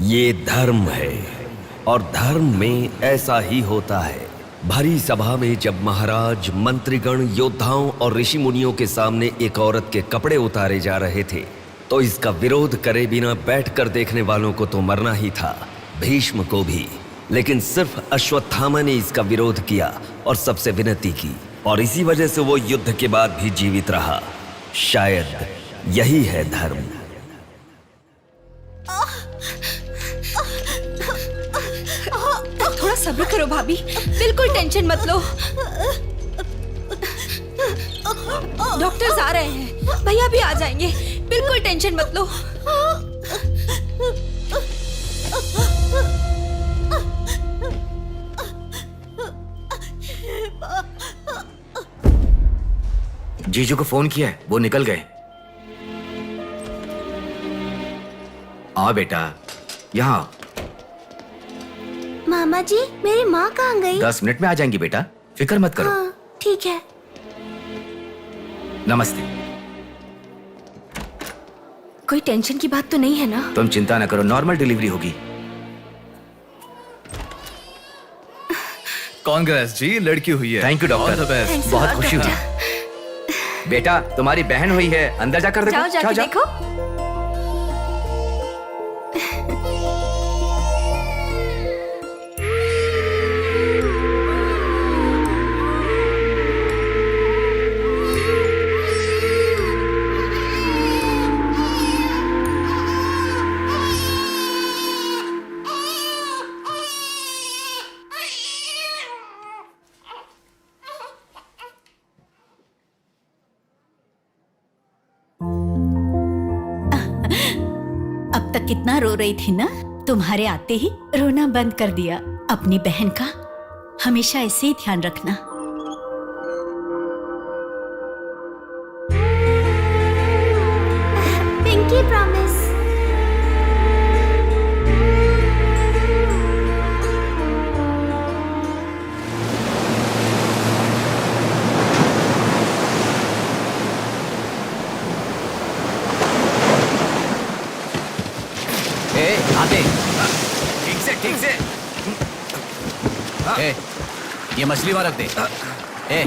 ये धर्म है और धर्म में ऐसा ही होता है। भरी सभा में जब महाराज, मंत्रीगण, योद्धाओं और ऋषि मुनियों के सामने एक औरत के कपड़े उतारे जा रहे थे तो इसका विरोध करे बिना बैठकर देखने वालों को तो मरना ही था, भीष्म को भी। लेकिन सिर्फ अश्वत्थामा ने इसका विरोध किया और सबसे विनती की, और इसी वजह से वो युद्ध के बाद भी जीवित रहा। शायद यही है धर्म। थोड़ा सब्र करो भाभी, बिल्कुल टेंशन मत लो। डॉक्टर्स आ रहे हैं, भैया भी आ जाएंगे, बिल्कुल टेंशन मत लो। जीजू को फोन किया है, वो निकल गए। आओ बेटा, यहाँ। मामा जी, मेरी माँ कहाँ गई? 10 मिनट में आ जाएंगी बेटा, फिक्र मत करो। हाँ, ठीक है। नमस्ते। कोई टेंशन की बात तो नहीं है ना? तुम चिंता न करो, नॉर्मल डिलीवरी होगी। कांग्रेस जी, लड़की हुई है। थैंक यू डॉक्टर, बहुत खुशी हुई। बेटा, तुम्हारी बहन हुई है, अंदर जाकर देखो। जाओ जाके देखो। अब तक कितना रो रही थी ना, तुम्हारे आते ही रोना बंद कर दिया। अपनी बहन का हमेशा ऐसे ही ध्यान रखना। Pinky promise. आते ठीक से। ए, ये मछली वहां रख दे। ए,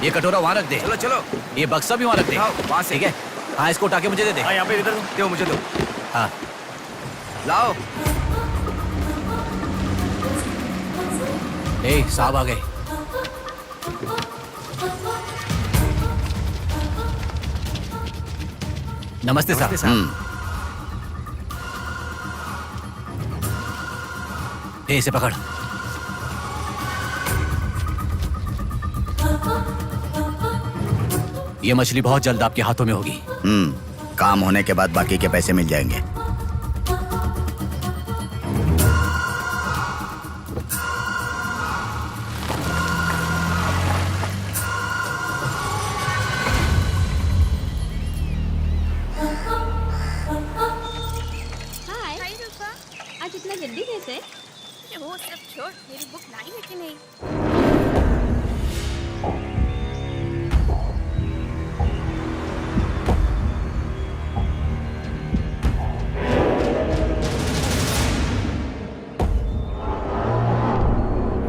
ये कटोरा वहां रख दे। चलो। ये बक्सा भी वहां रख दे। वहां से। ठीक है। हाँ, इसको उठा के मुझे दे दे। यहाँ पे इधर दो, मुझे दो। हाँ, लाओ। ए, साहब आ गए। नमस्ते साहब। ए, इसे पकड़। ये मछली बहुत जल्द आपके हाथों में होगी। काम होने के बाद बाकी के पैसे मिल जाएंगे। आज इतना जल्दी कैसे? वो सब छोड़, मेरी बुक लाई है कि नहीं?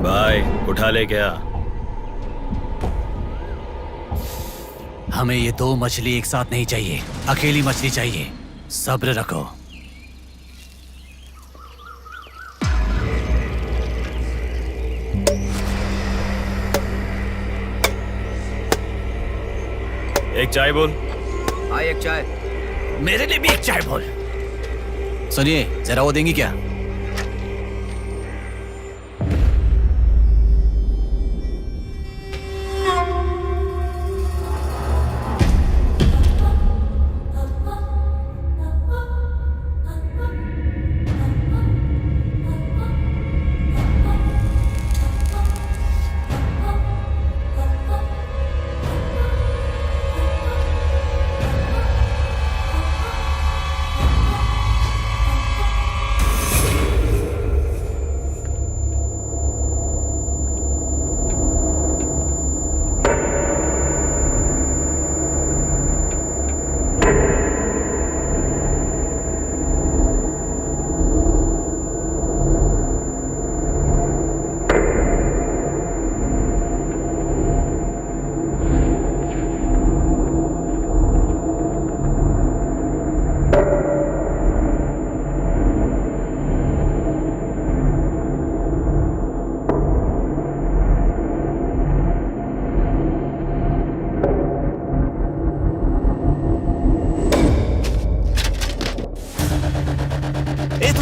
भाई उठा ले क्या? हमें ये 2 मछली एक साथ नहीं चाहिए, अकेली मछली चाहिए। सब्र रखो। एक चाय बोल। हाँ, एक चाय। मेरे लिए भी एक चाय बोल। सुनिए, जरा वो देंगी क्या?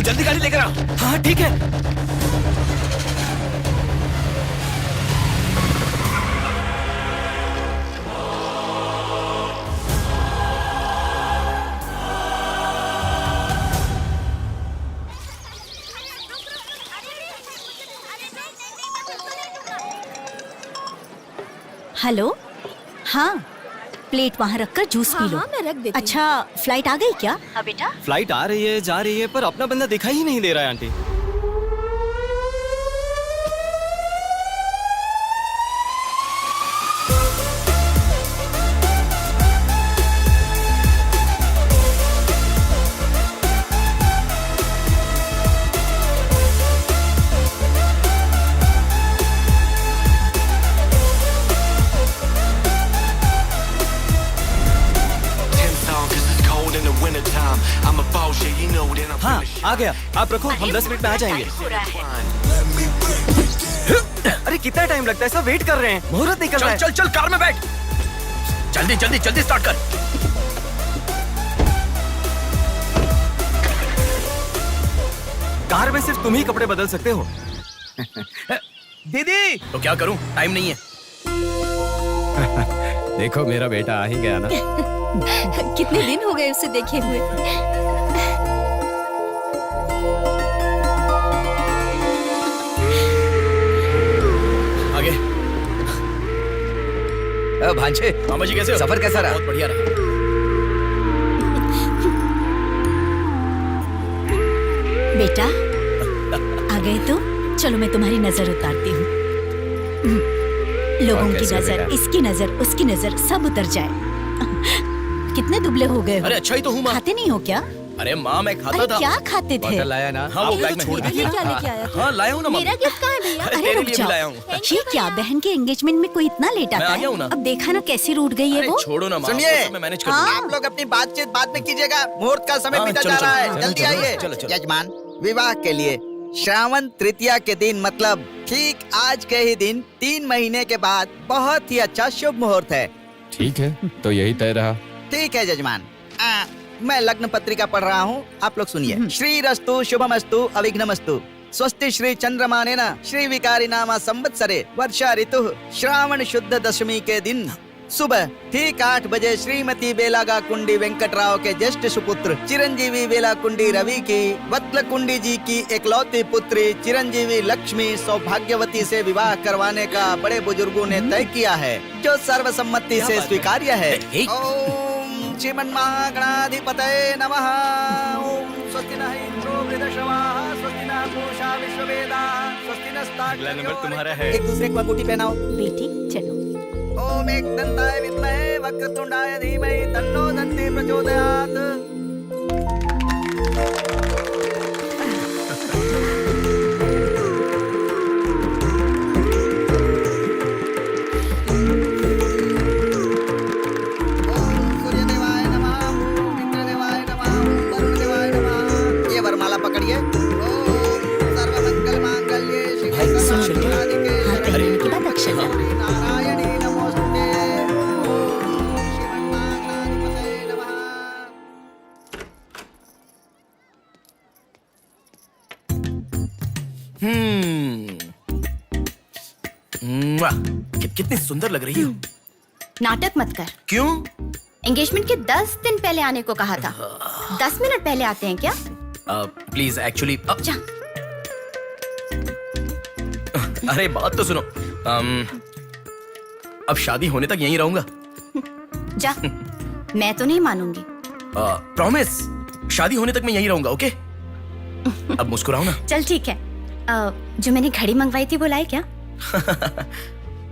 जल्दी गाड़ी लेकर आ। हाँ ठीक है। हेलो, हाँ प्लेट वहाँ रखकर जूस पी लो। हाँ, मैं रख देती हूँ। अच्छा, फ्लाइट आ गई क्या? हाँ बेटा। फ्लाइट आ रही है, जा रही है, पर अपना बंदा दिखाई ही नहीं दे रहा है आंटी। हाँ आ गया, आप रखो, हम 10 मिनट में आ जाएंगे। अरे कितना टाइम लगता है, सब वेट कर रहे हैं, मुहूर्त निकल रहा है। चल चल कार में बैठ, जल्दी जल्दी जल्दी स्टार्ट कर। कार में सिर्फ तुम ही कपड़े बदल सकते हो। दीदी तो क्या करूं, टाइम नहीं है। देखो मेरा बेटा आ ही गया ना। कितने दिन हो गए उसे देखे हुए। आगे। भांजे, मामा जी कैसे हो? सफर कैसा रहा? बहुत बढ़िया रहा। बेटा आ गए तो चलो मैं तुम्हारी नजर उतारती हूँ। लोगों की नजर, इसकी नजर, उसकी नजर, सब उतर जाए। कितने दुबले हो गए हो? अरे अच्छा ही तो हूँ माँ। खाते नहीं हो क्या? अरे माँ मैं खाता अरे था। क्या खाते थे? बॉटल लाया ना। हाँ वो बैग में छोड़ ये दिया। क्या लेके आया तू? हाँ लाया हूँ ना माँ। मेरा गिफ्ट कहाँ है भैया? अरे अरे तेरे रुक लिए भी जाओ। लाया हूँ। ये क्या, बहन के एंगेजमेंट में कोई इतना लेट मैं आता आ गया हूँ ना। है? अब देखा ना कैसे रूठ गई है अरे वो। छोड़ो ना माँ, सुनिए, वो सब मैं मैनेज कर हाँ। दूंगा। आप लोग अपनी बातचीत बाद में कीजिएगा, मुहूर्त का समय हाँ, बीता चलो, जा रहा चलो, है। चलो, जल्दी चलो, आइए। चलो, चलो। यजमान, विवाह के लिए श्रावण तृतीया के दिन, मतलब ठीक आज के ही दिन 3 महीने के बाद बहुत ही अच्छा शुभ मुहूर्त है। ठीक है, तो यही तय रहा। ठीक है यजमान। मैं लग्न पत्रिका पढ़ रहा हूँ, आप लोग सुनिए। श्रीरस्तु शुभमस्तु अविघ्नमस्तु स्वस्ति श्री चंद्रमानेन श्री विकारी नामा संवत्सरे वर्षा ऋतु श्रावण शुद्ध दशमी के दिन सुबह ठीक 8 बजे श्रीमती बेलागा कुंडी वेंकटराव के ज्येष्ठ सुपुत्र चिरंजीवी बेला कुंडी रवि की वत्ल कुंडी जी की एकलौती पुत्री चिरंजीवी लक्ष्मी सौभाग्यवती से विवाह करवाने का बड़े बुजुर्गों ने तय किया है, जो सर्वसम्मति से स्वीकार्य है। ओम श्रीमन्महागणाधिपतये नमः। ओम स्वस्ति नः इंद्रो वृद्धश्रवाः स्वस्ति नः पूषा विश्ववेदाः स्वस्ति नस्तार्क्ष्यो। अगला नंबर तुम्हारा है। एक दूसरे को अंगूठी पहनाओ। बेटी चलो। ओम एकदंताय विद्महे वक्रतुंडाय धीमहि तन्नो दन्ति प्रचोदयात्। ओम सूर्यदेवाय नमः, ओम इंद्रदेवाय नमः, ओम वरुणदेवाय नमः। ये वरमाला पकड़िए। ओम सर्वमंगलमांगल्ये शिवे सर्वार्थसाधिके हाथ पहनने के बाद अक्षर डालो। नारायणी नमोस्तुते। ओम श्रीमन्महागणाधिपतये नमः। कितनी सुंदर लग रही हो। नाटक मत कर। क्यों? एंगेजमेंट के 10 दिन पहले आने को कहा था। 10 मिनट पहले आते हैं क्या? प्लीज एक्चुअली जा। अरे बात तो सुनो। अब शादी होने तक यहीं रहूंगा। जा। मैं तो नहीं मानूंगी। प्रॉमिस, शादी होने तक मैं यहीं रहूंगा। ओके अब मुस्कुराओ ना। चल ठीक है। जो मैंने घड़ी मंगवाई थी वो लाए क्या?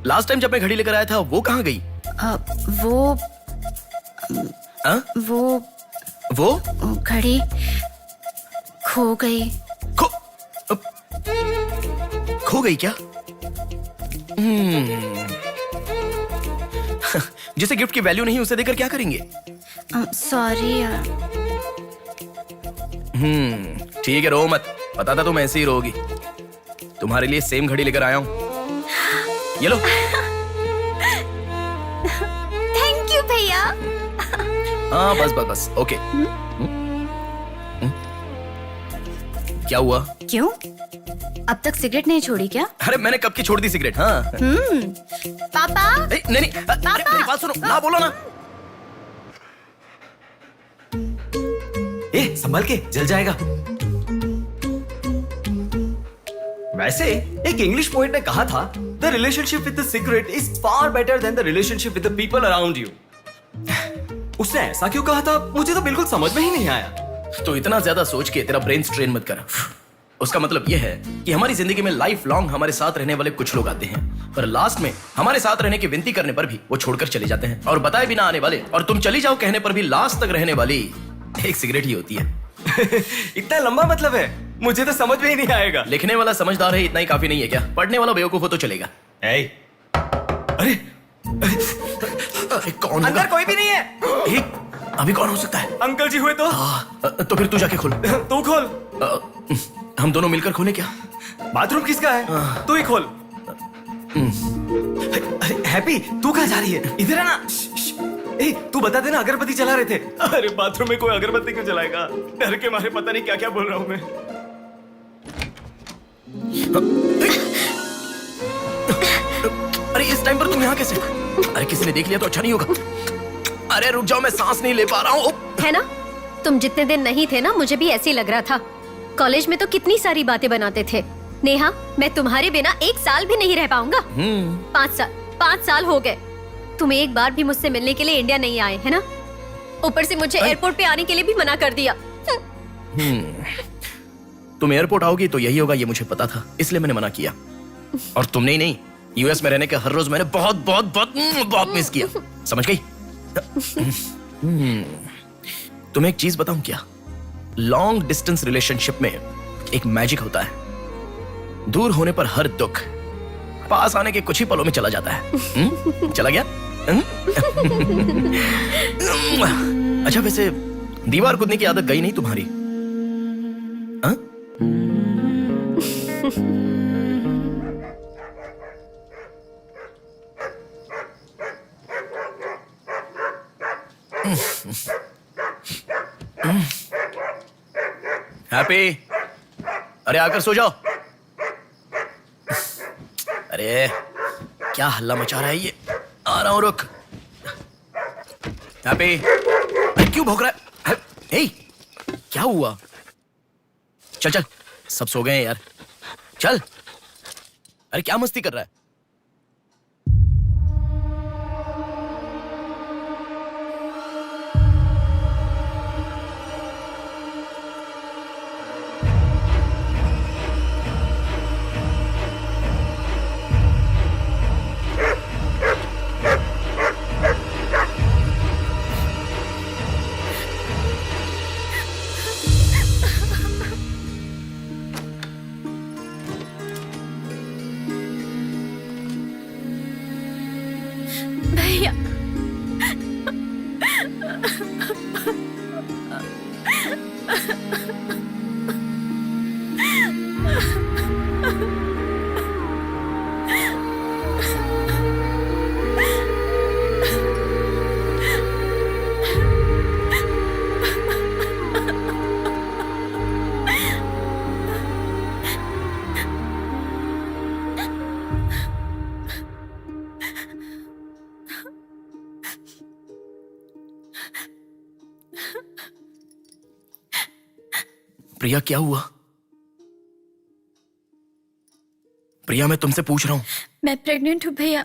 लास्ट टाइम जब मैं घड़ी लेकर आया था वो कहाँ गई? वो घड़ी खो गई। खो गई क्या? जिसे गिफ्ट की वैल्यू नहीं उसे देकर क्या करेंगे? सॉरी यार। ठीक है, रो मत। पता था तुम ऐसे ही रोगी। तुम्हारे लिए सेम घड़ी लेकर आया हूँ, ये लो। थैंक यू भैया। हाँ बस बस बस। ओके। क्या हुआ? क्यों? अब तक सिगरेट नहीं छोड़ी क्या? अरे मैंने कब की छोड़ दी सिगरेट। हाँ पापा। नहीं मेरी बात सुनो ना, बोलो ना। संभल के, जल जाएगा। वैसे एक इंग्लिश पोएट ने कहा था, the relationship with the cigarette is far better than the relationship with the people around you. उसने ऐसा क्यों कहा था, मुझे तो बिल्कुल समझ में ही नहीं आया। तो इतना ज्यादा सोच के तेरा ब्रेन स्ट्रेन मत कर। उसका मतलब यह है कि हमारी जिंदगी में लाइफ लॉन्ग हमारे साथ रहने वाले कुछ लोग आते हैं, पर लास्ट में हमारे साथ रहने की विनती करने पर भी वो छोड़कर चले जाते हैं, और बताए बिना आने वाले और तुम चली जाओ कहने पर भी लास्ट तक रहने वाली एक सिगरेट ही होती है। इतना लंबा मतलब है, मुझे तो समझ में ही नहीं आएगा। लिखने वाला समझदार है इतना ही काफी नहीं है क्या? पढ़ने वाला बेवकूफ हो तो चलेगा। अरे कौन अंदर कोई भी नहीं है। अभी कौन हो सकता है? अंकल जी हुए तो? तो फिर तू जाके खोल। तू खोल। हम दोनों मिलकर खोले क्या? बाथरूम किसका है? तू ही खोल। हैप्पी, तू कहाँ जा रही है? इधर है ना। तू बता देना, अगरबत्ती जला रहे थे। अरे बाथरूम में कोई अगरबत्ती क्यों जलाएगा? डर के मारे पता नहीं क्या क्या बोल रहा हूँ मैं। अरे इस टाइम पर तुम यहाँ कैसे? अरे किसी ने देख लिया तो अच्छा नहीं होगा। अरे रुक जाओ, मैं सांस नहीं ले पा रहा हूँ। है ना, तुम जितने दिन नहीं थे ना, मुझे भी ऐसे ही लग रहा था। कॉलेज में तो कितनी सारी बातें बनाते थे। नेहा, मैं तुम्हारे बिना 1 साल भी नहीं रह पाऊंगा। 5 साल हो गए। तुम एक बार भी मुझसे मिलने के लिए इंडिया नहीं आए, है ना? ऊपर से मुझे एयरपोर्ट पे आने के लिए भी मना कर दिया। तुम एयरपोर्ट आओगी तो यही होगा, ये मुझे पता था, इसलिए मैंने मना किया। और तुमने ही नहीं, यूएस में रहने के हर रोज मैंने बहुत बहुत बहुत बहुत मिस किया। समझ गई? तुम्हें एक चीज बताऊं क्या? लॉन्ग डिस्टेंस रिलेशनशिप में एक मैजिक होता है। दूर होने पर हर दुख पास आने के कुछ ही पलों में चला जाता है। चला गया? अच्छा, वैसे दीवार कूदने की आदत गई नहीं तुम्हारी? हैप्पी, अरे आकर सो जाओ। अरे क्या हल्ला मचा रहा है ये? आ रहा हूं, रुक। हैप्पी, अरे क्यों भौंक रहा है? हे, क्या हुआ? चल चल, सब सो गए हैं यार, चल। अरे क्या मस्ती कर रहा है? भैया, प्रिया, क्या हुआ? प्रिया, मैं तुमसे पूछ रहा हूं। मैं प्रेग्नेंट हूँ भैया।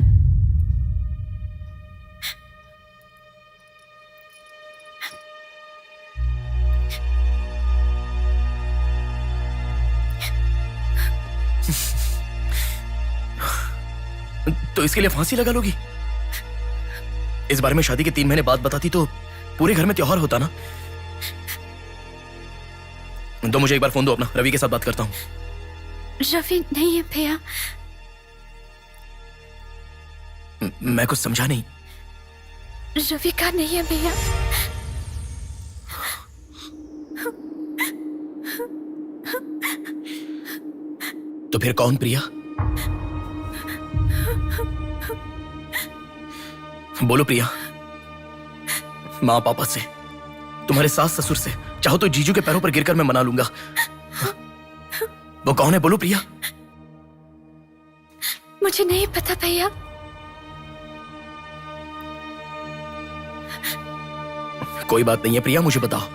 तो इसके लिए फांसी लगा लोगी? इस बारे में शादी के 3 महीने बाद बताती तो पूरे घर में त्योहार होता ना। तो मुझे एक बार फोन दो अपना, रवि के साथ बात करता हूं। रवि नहीं है भैया। मैं कुछ समझा नहीं। रवि का नहीं है भैया। तो फिर कौन? प्रिया, बोलो प्रिया। माँ पापा से, तुम्हारे सास ससुर से, चाहो तो जीजू के पैरों पर गिरकर मैं मना लूंगा। वो कौन है, बोलो प्रिया। मुझे नहीं पता भैया। कोई बात नहीं है प्रिया, मुझे बताओ,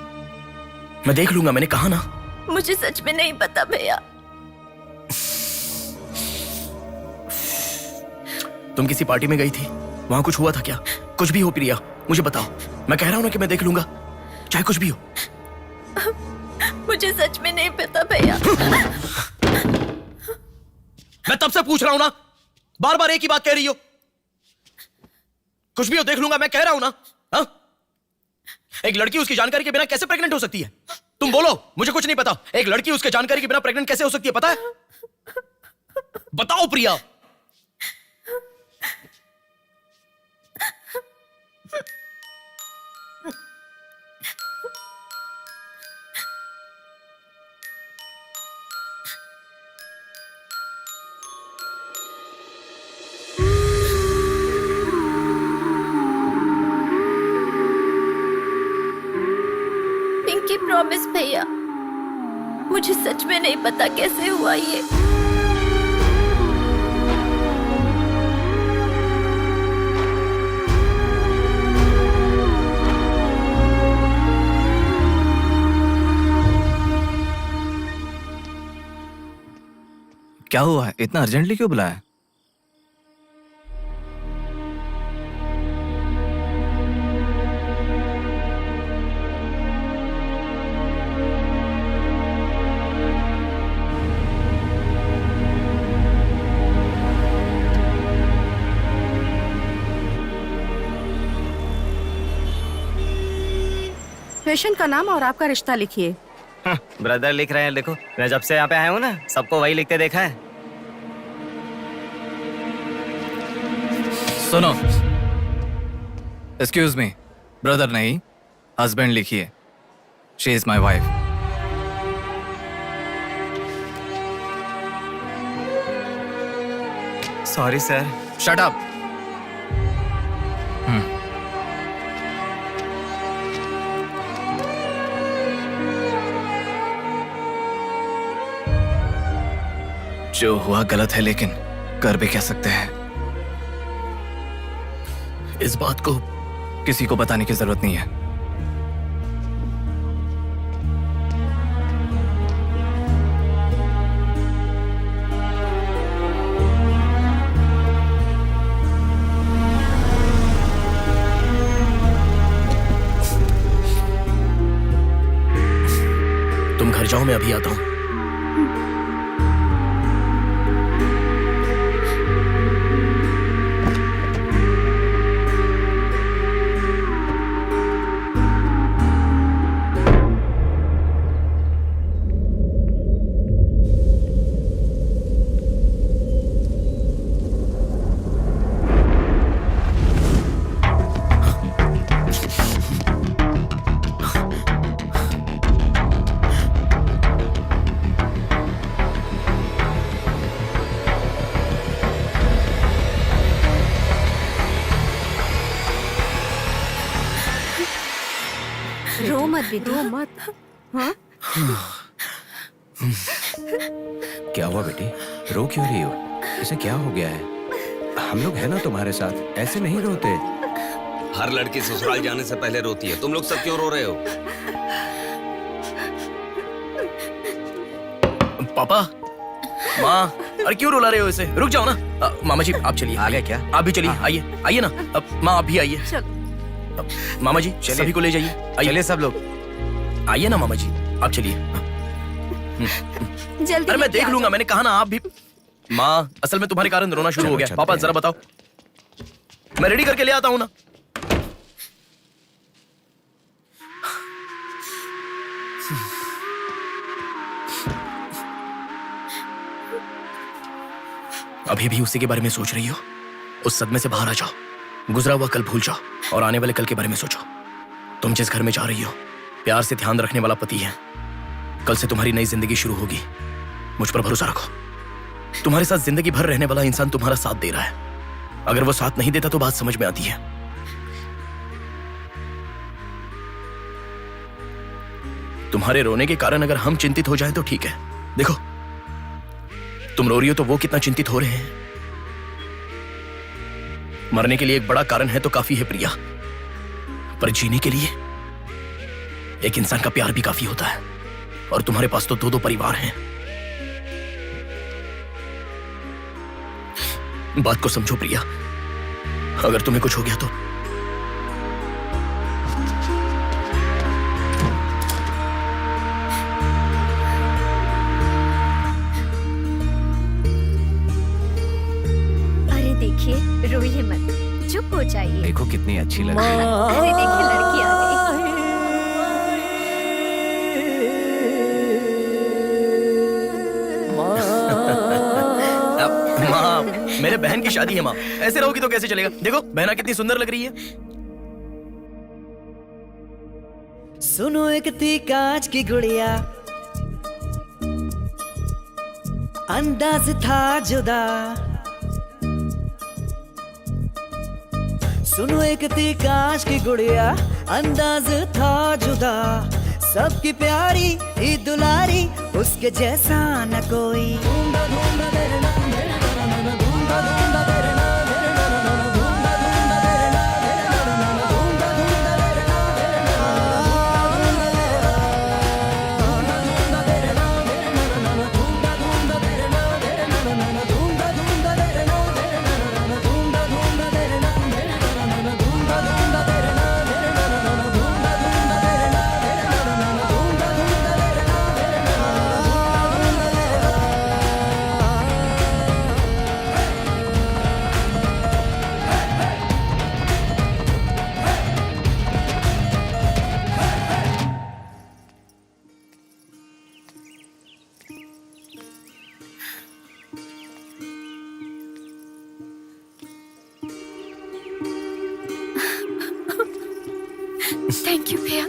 मैं देख लूंगा, मैंने कहा ना। मुझे सच में नहीं पता भैया। तुम किसी पार्टी में गई थी, वहां कुछ हुआ था क्या? कुछ भी हो प्रिया, मुझे बताओ। मैं कह रहा हूं ना कि मैं देख लूंगा, चाहे कुछ भी हो। मुझे सच में नहीं पता भैया। मैं तब से पूछ रहा हूं ना, बार बार एक ही बात कह रही हो। कुछ भी हो, देख लूंगा, मैं कह रहा हूं ना। हा? एक लड़की उसकी जानकारी के बिना कैसे प्रेग्नेंट हो सकती है? तुम बोलो, मुझे कुछ नहीं पता। एक लड़की उसके जानकारी के बिना प्रेग्नेंट कैसे हो सकती है, पता है? बताओ प्रिया। पिंकी प्रॉमिस भैया, मुझे सच में नहीं पता कैसे हुआ ये। क्या हुआ है? इतना अर्जेंटली क्यों बुलाया? पेशेंट का नाम और आपका रिश्ता लिखिए। ब्रदर लिख रहे हैं, देखो। मैं जब से यहाँ पे आया हूँ ना, सबको वही लिखते देखा है। सुनो, एक्सक्यूज मी, ब्रदर नहीं, हस्बैंड लिखिए। She is my wife. Sorry sir. Shut up. जो हुआ गलत है, लेकिन कर भी क्या सकते हैं। इस बात को किसी को बताने की जरूरत नहीं है। तुम घर जाओ, मैं अभी आता हूं। रो मत बेटी, रो मत। हाँ? क्या हुआ बेटी? रो क्यों रही हो? इसे क्या हो गया है? हम लोग हैं ना तुम्हारे साथ, ऐसे नहीं रोते। हर लड़की ससुराल जाने से पहले रोती है, तुम लोग सब क्यों रो रहे हो? पापा, माँ, अरे क्यों रुला रहे हो इसे? रुक जाओ ना। मामा जी आप चलिए। आ गए क्या? आप भी चलिए, आइए आइए ना। माँ आप भी आइए। मामा जी सभी को ले जाइए। चलिए सब लोग, आइए ना मामा जी, आप चलिए। जल्दी। अरे मैं देख लूंगा, मैंने कहा ना। आप भी। माँ, असल में तुम्हारे कारण रोना शुरू हो गया। पापा जरा बताओ, मैं रेडी करके ले आता हूँ ना। अभी भी उसी के बारे में सोच रही हो? उस सदमे से बाहर आ जाओ, गुजरा हुआ कल भूल जाओ और आने वाले कल के बारे में सोचो। तुम जिस घर में जा रही हो, प्यार से ध्यान रखने वाला पति है। कल से तुम्हारी नई जिंदगी शुरू होगी, मुझ पर भरोसा रखो। तुम्हारे साथ जिंदगी भर रहने वाला इंसान तुम्हारा साथ दे रहा है। अगर वो साथ नहीं देता तो बात समझ में आती है। तुम्हारे रोने के कारण अगर हम चिंतित हो जाएं तो ठीक है। देखो, तुम रो रही हो तो वो कितना चिंतित हो रहे हैं। मरने के लिए एक बड़ा कारण है तो काफी है प्रिया, पर जीने के लिए एक इंसान का प्यार भी काफी होता है। और तुम्हारे पास तो 2-2 परिवार हैं। बात को समझो प्रिया, अगर तुम्हें कुछ हो गया तो अरे देखिए, रोइए मत, चुप हो जाइए। देखो कितनी अच्छी लग रही है। अरे देखिए, लड़की आ गई। माँ, मेरे बहन की शादी है माँ, ऐसे रहोगी तो कैसे चलेगा। देखो बहना कितनी सुंदर लग रही है। सुनो एक थी कांच की गुड़िया, अंदाज था जुदा। सुनो एक थी कांच की गुड़िया, अंदाज था जुदा। सबकी प्यारी ही दुलारी, उसके जैसा न कोई। थैंक यू भैया,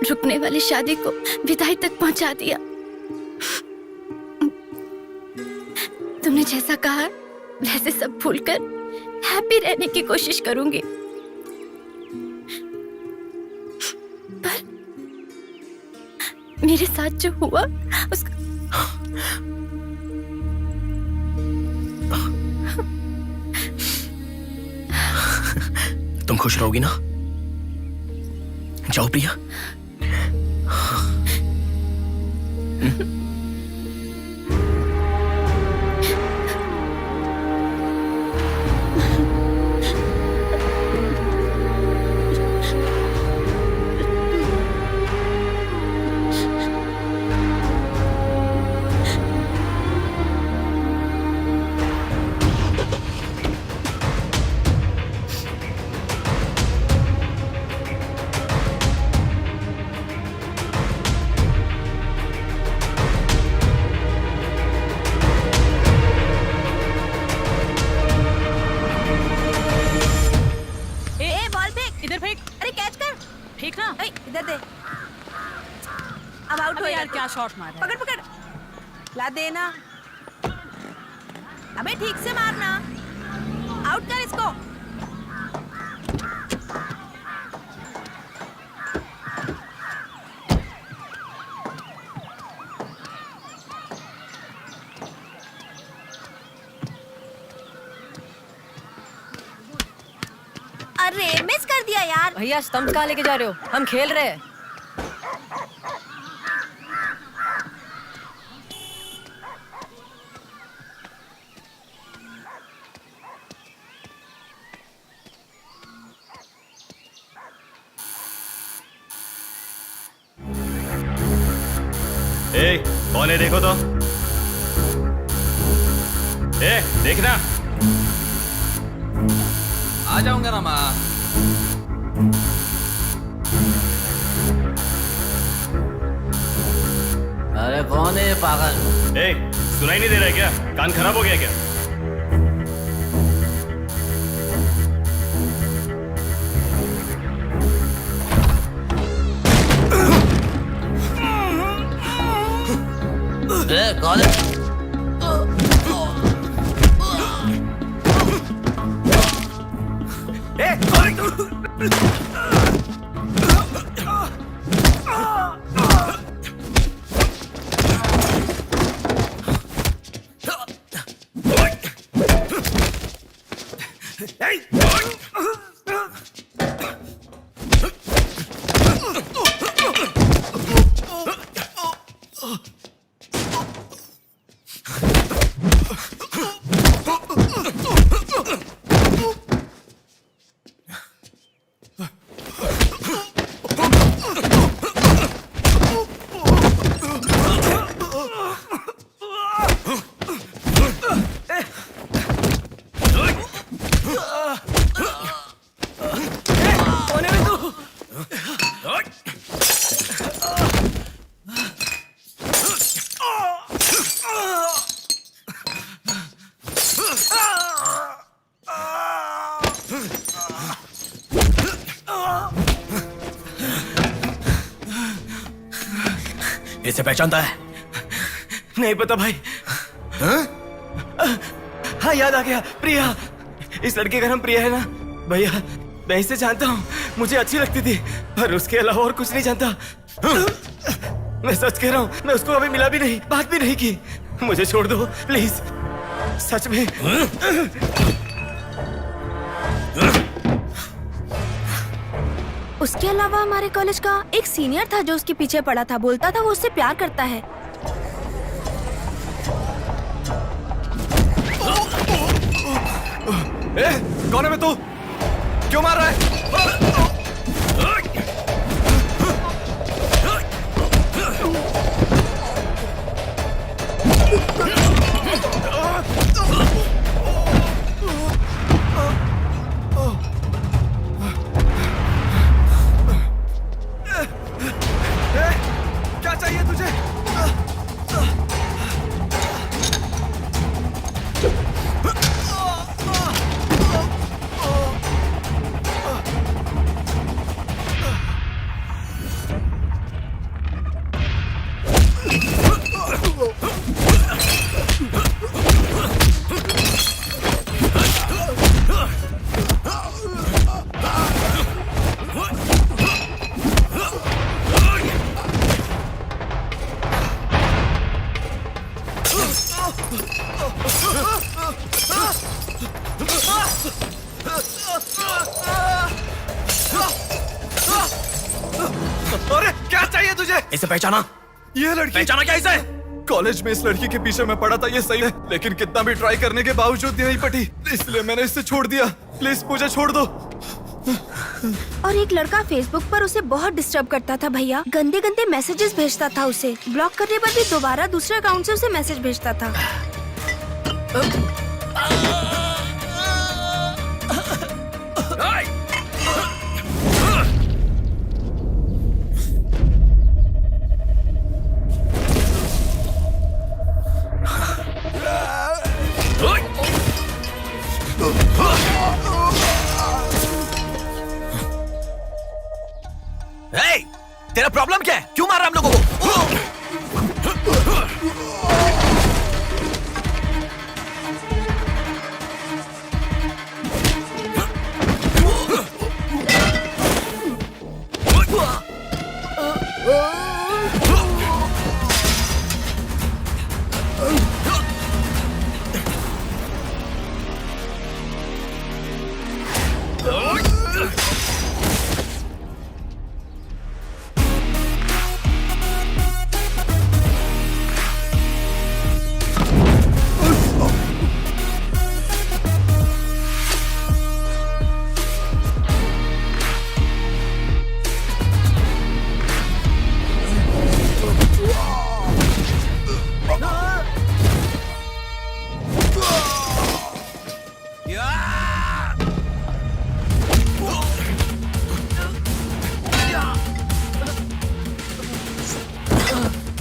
रुकने वाली शादी को विदाई तक पहुंचा दिया। तुमने जैसा कहा वैसे सब भूलकर हैप्पी रहने की कोशिश करूंगी। पर मेरे साथ जो हुआ उसका तुम खुश रहोगी ना? जाओ प्रिया। अब आउट हो यार, क्या शॉट मारा। पकड़ पकड़, ला देना। अबे ठीक से मारना, आउट कर इसको। अरे मिस कर दिया यार। भैया स्टंप कहाँ लेके जा रहे हो? हम खेल रहे हैं। ए, कौन है देखो तो। ए, देखना। आ जाऊंगा ना माँ। अरे कौन है पागल? ए, सुनाई नहीं दे रहा है क्या? कान खराब हो गया क्या? कौन है? इसे पहचानता है? नहीं पता भाई। हाँ याद आ गया, प्रिया। इस लड़के का नाम प्रिया है ना भैया? मैं इसे जानता हूँ, मुझे अच्छी लगती थी, पर उसके अलावा और कुछ नहीं जानता। मैं सच कह रहा हूँ, मैं उसको अभी मिला भी नहीं, बात भी नहीं की। मुझे छोड़ दो प्लीज, सच में। उसके अलावा हमारे कॉलेज का एक सीनियर था जो उसके पीछे पड़ा था, बोलता था वो उससे प्यार करता है। कौन है मैं तू? क्यों मार रहा है? क्या चाहिए तुझे? अरे क्या चाहिए तुझे? इसे पहचाना? ये लड़की पहचाना क्या इसे? कॉलेज में इस लड़की के पीछे मैं पड़ा था, ये सही है, लेकिन कितना भी ट्राई करने के बावजूद नहीं पटी, इसलिए मैंने इसे छोड़ दिया। प्लीज मुझे छोड़ दो। और एक लड़का फेसबुक पर उसे बहुत डिस्टर्ब करता था भैया, गंदे गंदे मैसेजेस भेजता था उसे। ब्लॉक करने पर भी दोबारा दूसरे अकाउंट से उसे मैसेज भेजता था। तेरा प्रॉब्लम क्या है? क्यों मार रहा हम लोगों को?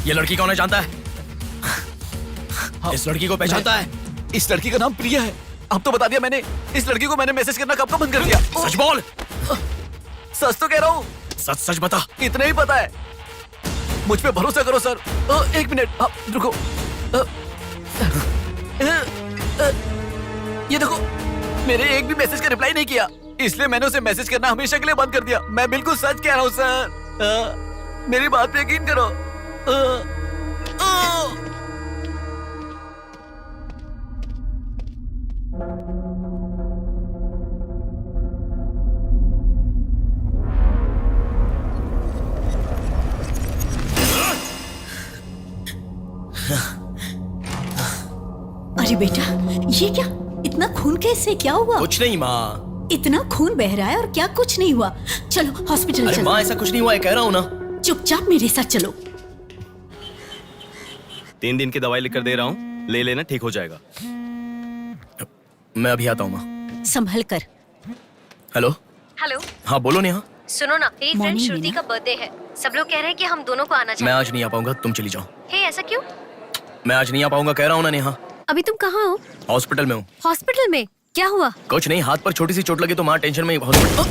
ये लड़की कौन है जानता है? इस लड़की को पहचानता है? इस लड़की का नाम प्रिया है। अब तो बता दिया मैंने। इस लड़की को मैंने मैसेज करना कब का बंद कर दिया। सच बोल। सच तो कह रहा हूँ। सच सच बता। इतना ही पता है, मुझ पे भरोसा करो सर। एक मिनट रुको। ये देखो, मेरे एक भी मैसेज का रिप्लाई नहीं किया, इसलिए मैंने उसे मैसेज करना हमेशा के लिए बंद कर दिया। मैं बिल्कुल सच कह रहा हूँ सर, मेरी बात पे यकीन करो। अरे बेटा, ये क्या? इतना खून कैसे? क्या हुआ? कुछ नहीं माँ। इतना खून बह रहा है और क्या कुछ नहीं हुआ? चलो हॉस्पिटल अरे चलो। माँ, ऐसा कुछ नहीं हुआ है, कह रहा हूँ ना। चुपचाप मेरे साथ चलो। 3 दिन की दवाई लिख कर दे रहा हूँ, ले लेना, ठीक हो जाएगा। मैं अभी आता हूँ माँ। संभल कर। हेलो। हाँ बोलो नेहा। सुनो ना, मेरी फ्रेंड श्रुति का बर्थडे है। सब लोग कह रहे हैं कि हम दोनों को आना चाहिए। मैं आज नहीं आ पाऊंगा, तुम चली जाओ। हे, ऐसा क्यों? मैं आज नहीं आ पाऊंगा, कह रहा हूँ ना नेहा। अभी तुम कहाँ हो? हॉस्पिटल में हूँ। हॉस्पिटल में? क्या हुआ? कुछ नहीं, हाथ पर छोटी सी चोट लगी तो माँ टेंशन में हॉस्पिटल।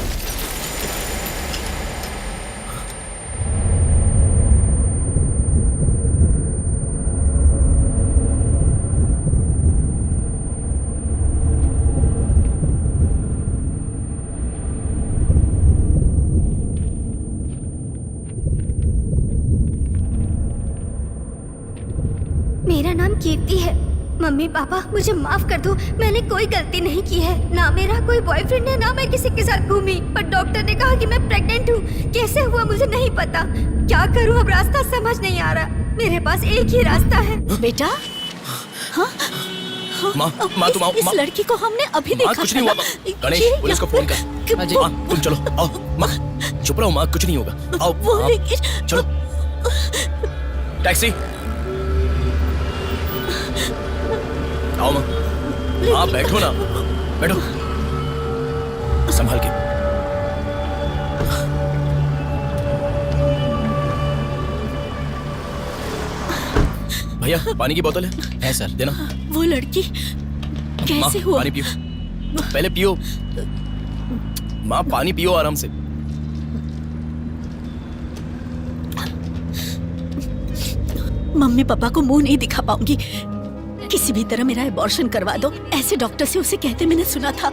मेरा नाम कीर्ति है। मम्मी पापा मुझे माफ कर दो, मैंने कोई गलती नहीं की है। ना मेरा कोई बॉयफ्रेंड है, ना मैं किसी के साथ घूमी। पर डॉक्टर ने कहा कि मैं प्रेग्नेंट हूँ। कैसे हुआ मुझे नहीं पता। क्या करूँ अब, रास्ता समझ नहीं आ रहा। मेरे पास एक ही रास्ता है। बेटा, हाँ? माँ, तुम आओ। इस लड़की को हमने अभी देखा। कुछ नहीं हुआ। गणेश, पुलिस को फोन कर। माँ, तुम चलो, आओ। माँ, चुप रहो माँ, कुछ नहीं होगा। आओ, चलो। टैक्सी। आओ माँ। हाँ बैठो ना, बैठो, संभाल के। भैया पानी की बोतल है सर, देना। वो लड़की कैसे हुआ? पानी पियो, पहले पियो माँ, पानी पियो आराम से। मम्मी पापा को मुंह नहीं दिखा पाऊंगी। किसी भी तरह मेरा एबॉर्शन करवा दो, ऐसे डॉक्टर से उसे कहते मैंने सुना था।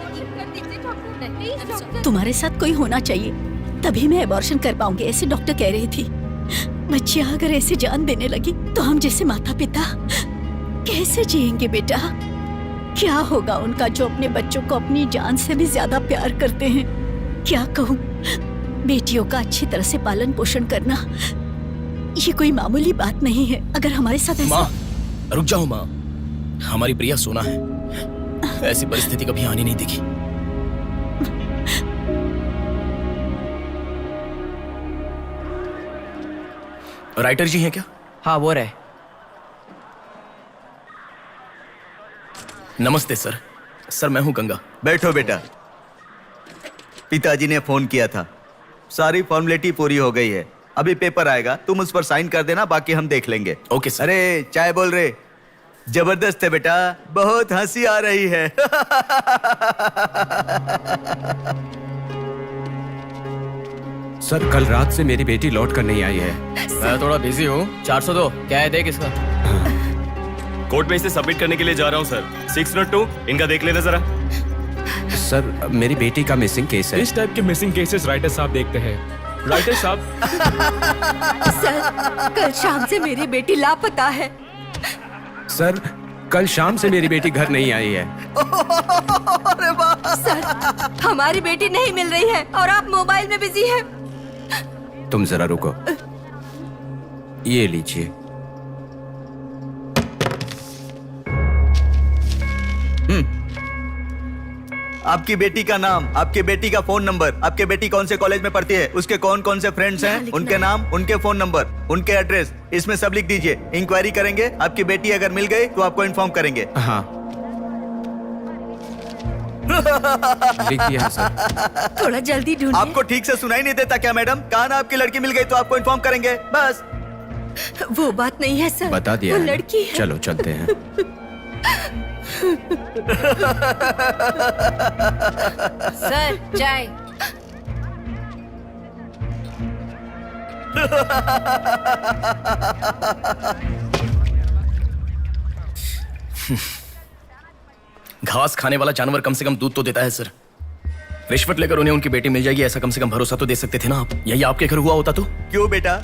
तुम्हारे साथ कोई होना चाहिए, तभी मैं एबॉर्शन कर पाऊंगी, ऐसे डॉक्टर कह रही थी। बच्चियां अगर ऐसे जान देने लगी तो हम जैसे माता पिता कैसे जिएंगे बेटा? क्या होगा उनका जो अपने बच्चों को अपनी जान से भी ज्यादा प्यार करते हैं? क्या कहूँ, बेटियों का अच्छी तरह से पालन पोषण करना ये कोई मामूली बात नहीं है। अगर हमारे साथ ऐसा... माँ रुक जाओ माँ, हमारी प्रिया सोना है, ऐसी परिस्थिति कभी आनी नहीं देखी। राइटर जी हैं क्या? हाँ वो रहे। नमस्ते सर। सर मैं हूं गंगा। बैठो बेटा। पिताजी ने फोन किया था, सारी फॉर्मेलिटी पूरी हो गई है। अभी पेपर आएगा, तुम उस पर साइन कर देना, बाकी हम देख लेंगे। Okay sir. अरे चाय बोल रहे, जबरदस्त है बेटा, बहुत हंसी आ रही है। सर कल रात से मेरी बेटी लौट कर नहीं आई है। मैं थोड़ा बिजी हूँ। 402 क्या है, देख इसका। कोर्ट में इसे सबमिट करने के लिए जा रहा हूँ सर। 602 इनका देख लेना जरा। सर मेरी बेटी का मिसिंग केस है। इस टाइप के मिसिंग केसेस राइटर साहब देखते हैं। राइटर साहब। सर कल शाम से मेरी बेटी लापता है। सर कल शाम से मेरी बेटी घर नहीं आई है। सर हमारी बेटी नहीं मिल रही है और आप मोबाइल में बिजी हैं। तुम जरा रुको, ये लीजिए। आपकी बेटी का नाम, आपकी बेटी का फोन नंबर, आपकी बेटी कौन से कॉलेज में पढ़ती है, उसके कौन कौन से फ्रेंड्स हैं, उनके नाम, उनके फोन नंबर, उनके एड्रेस, इसमें सब लिख दीजिए। इंक्वायरी करेंगे, आपकी बेटी अगर मिल गई तो आपको इन्फॉर्म करेंगे। हाँ लिख दिया सर। थोड़ा जल्दी ढूंढिए। आपको ठीक से सुनाई नहीं देता क्या मैडम? कहा ना आपकी लड़की मिल गई तो आपको इन्फॉर्म करेंगे, बस। वो बात नहीं है सर, बता दिया वो है। लड़की है। चलो चलते हैं। सर चाय। घास खाने वाला जानवर कम से कम दूध तो देता है सर। रिश्वत लेकर उन्हें उनकी बेटी मिल जाएगी, ऐसा कम से कम भरोसा तो दे सकते थे ना आप। यही आपके घर हुआ होता तो? क्यों बेटा,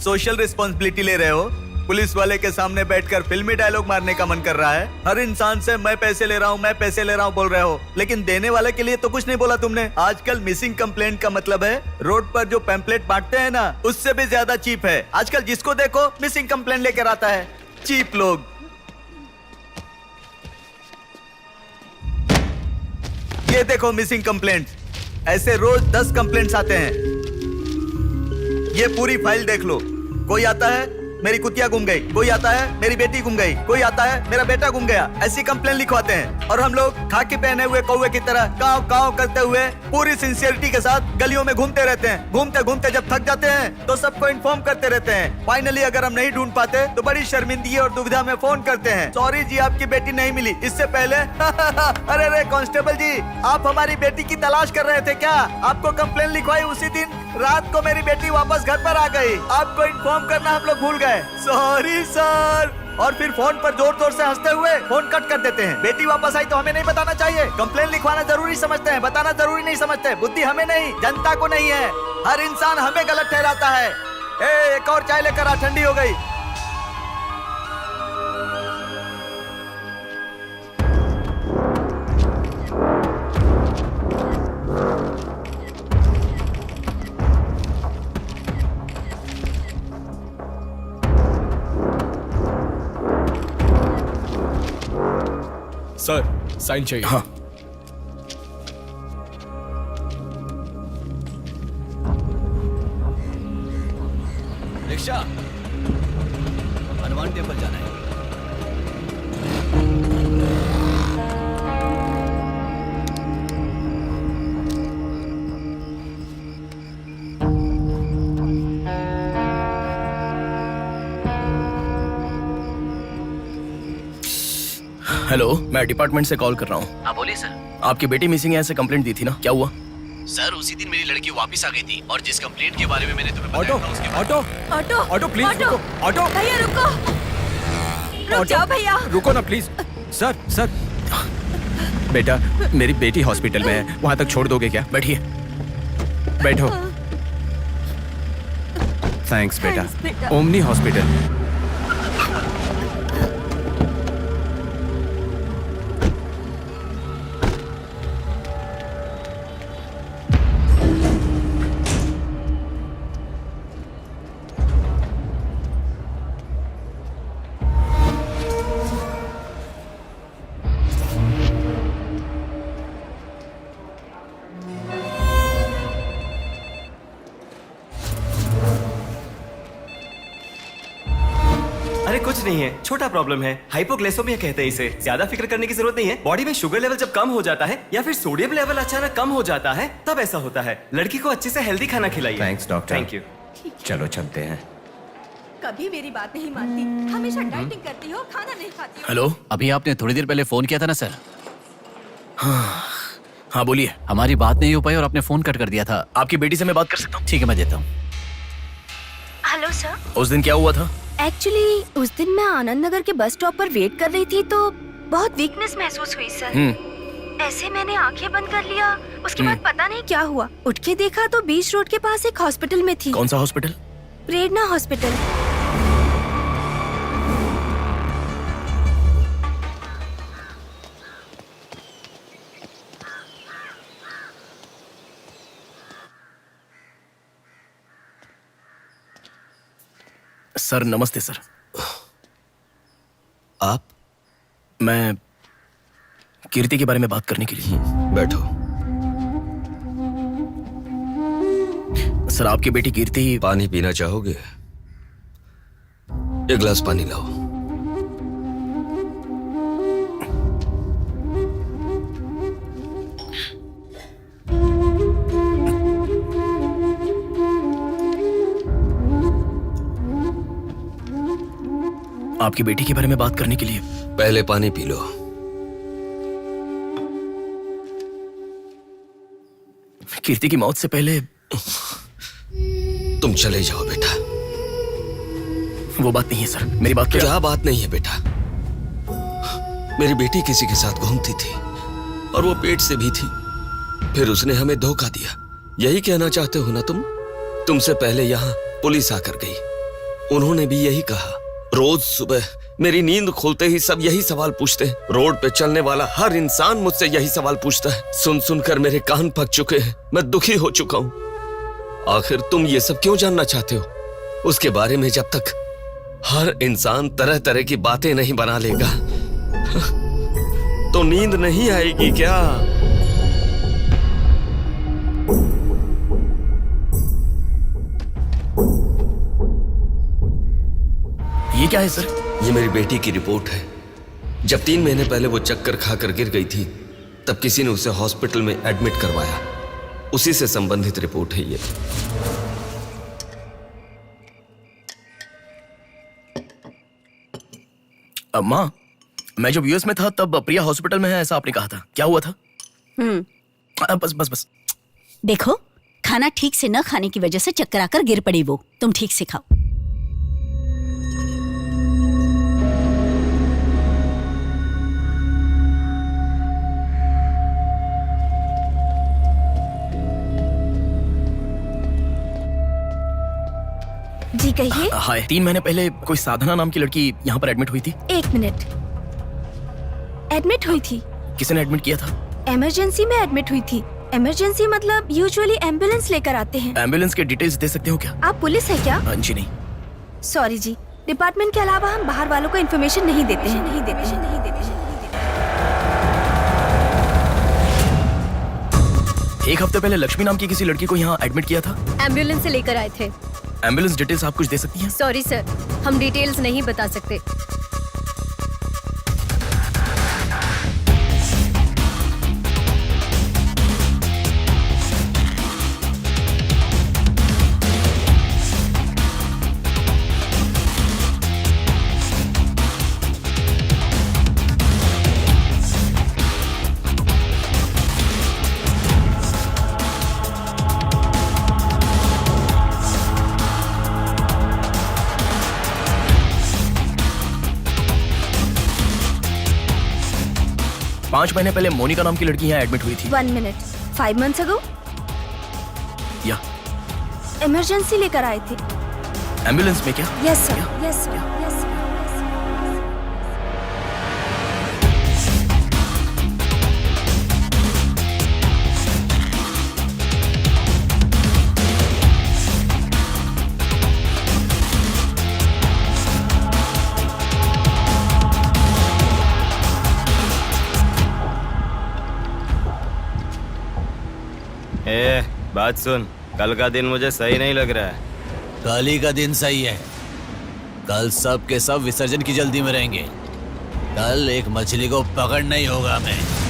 सोशल रिस्पॉन्सिबिलिटी ले रहे हो? पुलिस वाले के सामने बैठकर फिल्मी डायलॉग मारने का मन कर रहा है? हर इंसान से मैं पैसे ले रहा हूँ, मैं पैसे ले रहा हूँ बोल रहे हो, लेकिन देने वाले के लिए तो कुछ नहीं बोला तुमने। आजकल मिसिंग कंप्लेंट का मतलब है रोड पर जो पैम्पलेट बांटते हैं ना, उससे भी ज्यादा चीप है। आजकल जिसको देखो मिसिंग कंप्लेंट लेकर आता है। चीप लोग। ये देखो मिसिंग कंप्लेंट। ऐसे रोज 10 कंप्लेंट्स आते हैं। ये पूरी फाइल देख लो। कोई आता है मेरी कुतिया गुम गई, कोई आता है मेरी बेटी गुम गई, कोई आता है मेरा बेटा गुम गया। ऐसी कंप्लेंट लिखवाते हैं और हम लोग खाकी पहने हुए कौवे की तरह काव काव करते हुए पूरी सिंसियरिटी के साथ गलियों में घूमते रहते हैं। घूमते घूमते जब थक जाते हैं तो सबको इन्फॉर्म करते रहते हैं। फाइनली अगर हम नहीं ढूंढ पाते तो बड़ी शर्मिंदगी और दुविधा में फोन करते हैं, सॉरी जी आपकी बेटी नहीं मिली। इससे पहले अरे रे कांस्टेबल जी, आप हमारी बेटी की तलाश कर रहे थे क्या? आपको कंप्लेंट लिखवाई उसी दिन रात को मेरी बेटी वापस घर पर आ गई। आपको इन्फॉर्म करना हम लोग भूल गए, सॉरी सर। और फिर फोन पर जोर जोर से हंसते हुए फोन कट कर देते हैं। बेटी वापस आई तो हमें नहीं बताना चाहिए। कंप्लेंट लिखवाना जरूरी समझते हैं, बताना जरूरी नहीं समझते। बुद्धि हमें नहीं, जनता को नहीं है। हर इंसान हमें गलत ठहराता है। एक और चाय लेकर आ, ठंडी हो गई। सर साइन चाहिए। हाँ। रिक्शा, हनुमान टेम्पल जाना है। हेलो, मैं डिपार्टमेंट से कॉल कर रहा हूँ। हाँ बोलिए सर। आपकी बेटी मिसिंग है ऐसे कंप्लेंट दी थी ना, क्या हुआ? सर उसी दिन मेरी लड़की वापस आ गई थी और जिस कंप्लेंट के बारे में मैंने तुम्हें ऑटो बताया था उसके ऑटो ऑटो ऑटो प्लीज रुको। ऑटो भैया रुको, रुक जाओ भैया। रुको ना प्लीज। सर सर, बेटा मेरी बेटी हॉस्पिटल में है, वहां तक छोड़ दोगे क्या? बैठिए। बैठो। थैंक्स बेटा। Omni hospital. अरे कुछ नहीं है, छोटा प्रॉब्लम है, हाइपोग्लाइसेमिया कहते हैं इसे। ज्यादा फिक्र करने की जरूरत नहीं है। बॉडी में शुगर लेवल जब कम हो जाता है या फिर सोडियम लेवल अचानक कम हो जाता है तब ऐसा होता है। लड़की को अच्छे से हेल्दी खाना खिलाइए। Thanks doctor. Thank you. चलो चलते हैं। कभी मेरी बात नहीं मानती, हमेशा डाइटिंग करती हो, खाना नहीं खाती हो। हेलो, अभी आपने थोड़ी देर पहले फोन किया था ना सर? हाँ बोलिए। हमारी बात नहीं हो पाई और आपने फोन कट कर दिया था। आपकी बेटी से मैं बात कर सकता हूँ? ठीक है, मैं देता हूँ। Hello sir. उस दिन क्या हुआ था? एक्चुअली उस दिन मैं आनंद नगर के बस स्टॉप पर वेट कर रही थी तो बहुत वीकनेस महसूस हुई सर। ऐसे मैंने आंखें बंद कर लिया। उसके बाद पता नहीं क्या हुआ, उठ के देखा तो बीच रोड के पास एक हॉस्पिटल में थी। कौन सा हॉस्पिटल? प्रेरणा हॉस्पिटल। सर नमस्ते सर। आप? मैं कीर्ति के बारे में बात करने के लिए। बैठो। सर आपकी बेटी कीर्ति। पानी पीना चाहोगे? एक गिलास पानी लाओ। आपकी बेटी के बारे में बात करने के लिए। पहले पानी पी लो। कीर्ति की मौत से पहले। तुम चले जाओ बेटा। वो बात नहीं है सर, मेरी बात क्या बात नहीं है बेटा? मेरी बेटी किसी के साथ घूमती थी और वो पेट से भी थी। फिर उसने हमें धोखा दिया। यही कहना चाहते हो ना तुम? तुमसे पहले यहाँ पुलिस आकर गई। उन्होंने भी यही कहा। रोज सुबह मेरी नींद खुलते ही सब यही सवाल पूछते हैं। रोड पे चलने वाला हर इंसान मुझसे यही सवाल पूछता है। सुन सुनकर मेरे कान पक चुके हैं। मैं दुखी हो चुका हूँ। आखिर तुम ये सब क्यों जानना चाहते हो? उसके बारे में जब तक हर इंसान तरह तरह की बातें नहीं बना लेगा तो नींद नहीं आएगी क्या? ये क्या है सर? ये मेरी बेटी की रिपोर्ट है। जब 3 महीने पहले वो चक्कर खाकर गिर गई थी, तब किसी ने उसे हॉस्पिटल में एडमिट करवाया। उसी से संबंधित रिपोर्ट है ये। माँ, मैं जब यूएस में था तब प्रिया हॉस्पिटल में है ऐसा आपने कहा था, क्या हुआ था? बस बस बस। देखो, खाना ठीक से न खाने की वजह से चक्कर आकर गिर पड़ी वो। तुम ठीक से खाओ। जी कहिए। हाय। 3 महीने पहले कोई साधना नाम की लड़की यहाँ पर एडमिट हुई थी। 1 मिनट। एडमिट हुई थी? किसने एडमिट किया था? इमरजेंसी में एडमिट हुई थी। इमरजेंसी मतलब यूजुअली एम्बुलेंस लेकर आते हैं। एम्बुलेंस के डिटेल्स दे सकते हो क्या? आप पुलिस है क्या? जी नहीं। सॉरी जी, डिपार्टमेंट के अलावा हम बाहर वालों को इन्फॉर्मेशन नहीं देते हैं। एक हफ्ते पहले लक्ष्मी नाम की किसी लड़की को यहाँ एडमिट किया था। एम्बुलेंस से लेकर आए थे। एम्बुलेंस डिटेल्स आप कुछ दे सकती हैं? सॉरी सर, हम डिटेल्स नहीं बता सकते। पांच महीने पहले मोनिका नाम की लड़की यहाँ एडमिट हुई थी। 1 मिनट। 5 months ago? या इमरजेंसी लेकर आए थे। एम्बुलेंस में क्या? Yes sir, yes sir, yes sir. बात सुन, कल का दिन मुझे सही नहीं लग रहा है। कल ही का दिन सही है। कल सब के सब विसर्जन की जल्दी में रहेंगे। कल एक मछली को पकड़ना ही होगा हमें।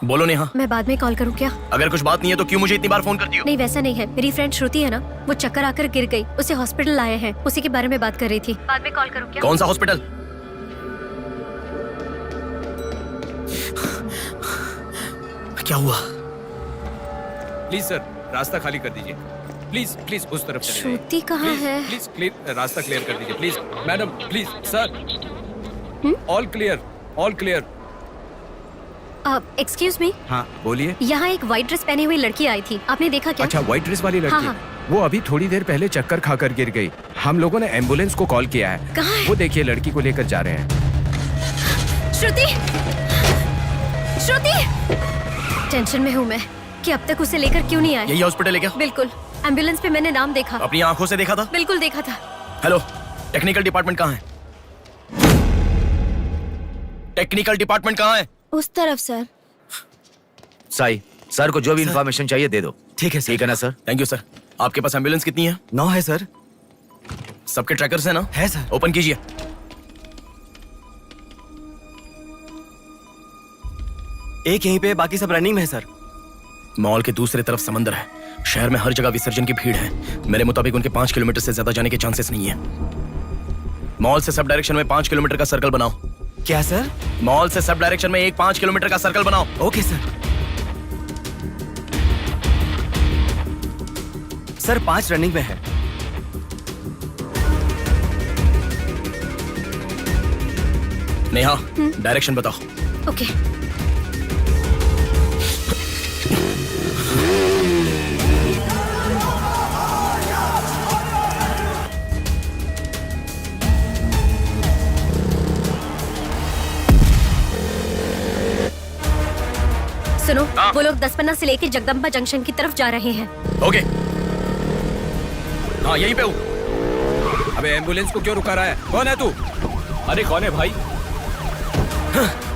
बोलो नेहा। मैं बाद में कॉल करूँ क्या? अगर कुछ बात नहीं है तो क्यों मुझे इतनी बार फोन करती हो? नहीं वैसा नहीं है, मेरी फ्रेंड श्रुति है ना, वो चक्कर आकर गिर गई, उसे हॉस्पिटल लाए हैं, उसी के बारे में बात कर रही थी। बाद में कॉल करूँ क्या? कौन सा हॉस्पिटल? क्या हुआ? प्लीज सर, रास्ता खाली कर दीजिए। प्लीज प्लीज उस तरफ चले जाइए। श्रुति कहाँ है? प्लीज क्लियर, रास्ता क्लियर कर दीजिए please. Madam please sir, all clear, all clear. Excuse me. हाँ बोलिए। यहाँ एक व्हाइट ड्रेस पहनी हुई लड़की आई थी, आपने देखा क्या? अच्छा, व्हाइट ड्रेस वाली लड़की? हाँ। वो अभी थोड़ी देर पहले चक्कर खाकर गिर गई। हम लोगों ने एम्बुलेंस को कॉल किया है। कहाँ है? वो देखिए लड़की को लेकर जा रहे हैं। श्रुति, श्रुति! टेंशन में हूँ मैं कि अब तक उसे लेकर क्यों नहीं आए। यही हॉस्पिटल है क्या? बिल्कुल, एम्बुलेंस पे मैंने नाम देखा। अपनी आंखों से देखा था? बिल्कुल देखा था। हेलो, टेक्निकल डिपार्टमेंट कहाँ है? टेक्निकल डिपार्टमेंट कहाँ है? उस तरफ सर। साई, सर को जो भी इंफॉर्मेशन चाहिए दे दो। ठीक है सर। ठीक है ना सर? Thank you sir. आपके पास एम्बुलेंस कितनी है? 9 है सर। सबके ट्रैकर्स है ना? है सर। ओपन कीजिए। एक यहीं पे, बाकी सब रनिंग में है सर। मॉल के दूसरे तरफ समंदर है। शहर में हर जगह विसर्जन की भीड़ है। मेरे मुताबिक उनके 5 किलोमीटर से ज्यादा जाने के चांसेस नहीं है। मॉल से सब डायरेक्शन में 5 किलोमीटर का सर्कल बनाओ। क्या सर? मॉल से सब डायरेक्शन में एक 5 किलोमीटर का सर्कल बनाओ। Okay sir. सर 5 रनिंग में है। नेहा, डायरेक्शन बताओ। ओके। वो लोग 10 से लेके जगदम्बा जंक्शन की तरफ जा रहे हैं। ओके, हाँ यहीं पे हूँ। अबे एम्बुलेंस को क्यों रुका रहा है? कौन है तू? अरे कौन है भाई?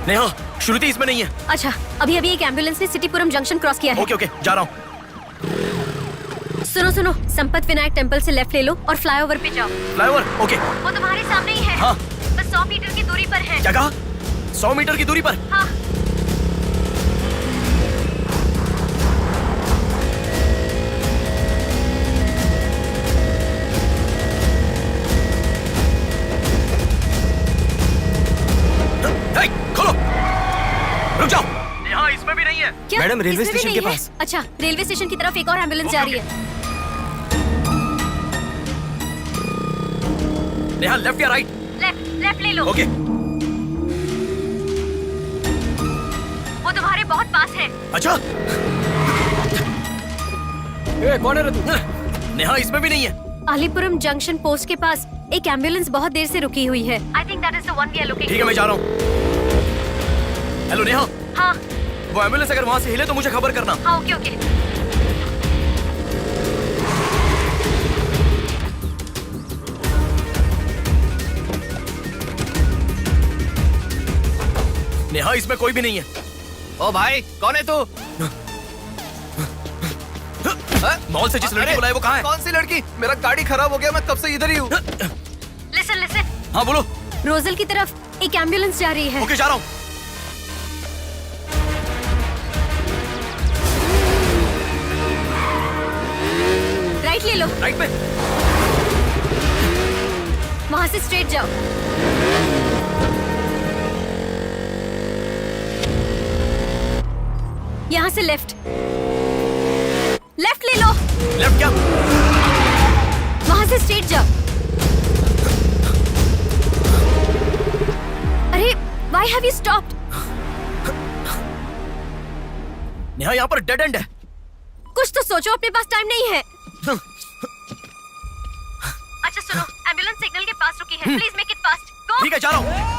नेहा, श्रुति इसमें नहीं है। अच्छा, अभी अभी एक एम्बुलेंस ने सिटीपुरम जंक्शन क्रॉस किया है। ओके ओके, जा रहा हूँ। सुनो सुनो, संपत विनायक टेम्पल से लेफ्ट ले लो और फ्लाईओवर पे जाओ। फ्लाईओवर? ओके। वो तुम्हारे सामने ही है। हाँ। बस 100 मीटर की दूरी पर है। क्या कहा? 100 मीटर की दूरी पर? हाँ। खोलो, रुक जाओ। यहाँ इसमें भी नहीं है। क्या? मैडम, रेलवे इसमें भी स्टेशन के नहीं है? पास। अच्छा, रेलवे स्टेशन की तरफ एक और एम्बुलेंस जा रही है। नेहा, लेफ्ट या राइट? लेफ्ट ले लो। ओके। वो तुम्हारे बहुत पास है। अच्छा, कौन है रे तू? नेहा इसमें भी नहीं है। अलीपुरम जंक्शन पोस्ट के पास एक एम्बुलेंस बहुत देर से रुकी हुई है। I think that is the one we are looking. ठीक है, मैं जा रहा हूँ। हेलो नेहा। हाँ। वो एम्बुलेंस अगर वहाँ से हिले तो मुझे खबर करना। हाँ, ओके ओके। नेहा इसमें कोई भी नहीं है। ओ भाई, कौन है तू? मॉल से जिस लड़की बुलाए वो कहाँ है? कौन सी लड़की? मेरा गाड़ी खराब हो गया, मैं कब से इधर ही हूँ। लिसन। हाँ बोलो। रोजल की तरफ एक एम्बुलेंस जा रही है। ओके, जा रहा हूँ। राइट ले लो। राइट पे? वहाँ से स्ट्रेट जाओ। यहाँ से लेफ्ट ले लो। लेफ्ट क्या? वहाँ से स्ट्रेट जाओ। अरे, why have you stopped? Neha, यहाँ पर डेड एंड है। कुछ तो सोचो, अपने पास टाइम नहीं है। अच्छा सुनो, एम्बुलेंस सिग्नल के पास रुकी है। Please make it fast. Go. ठीक है, जा रहा हूँ।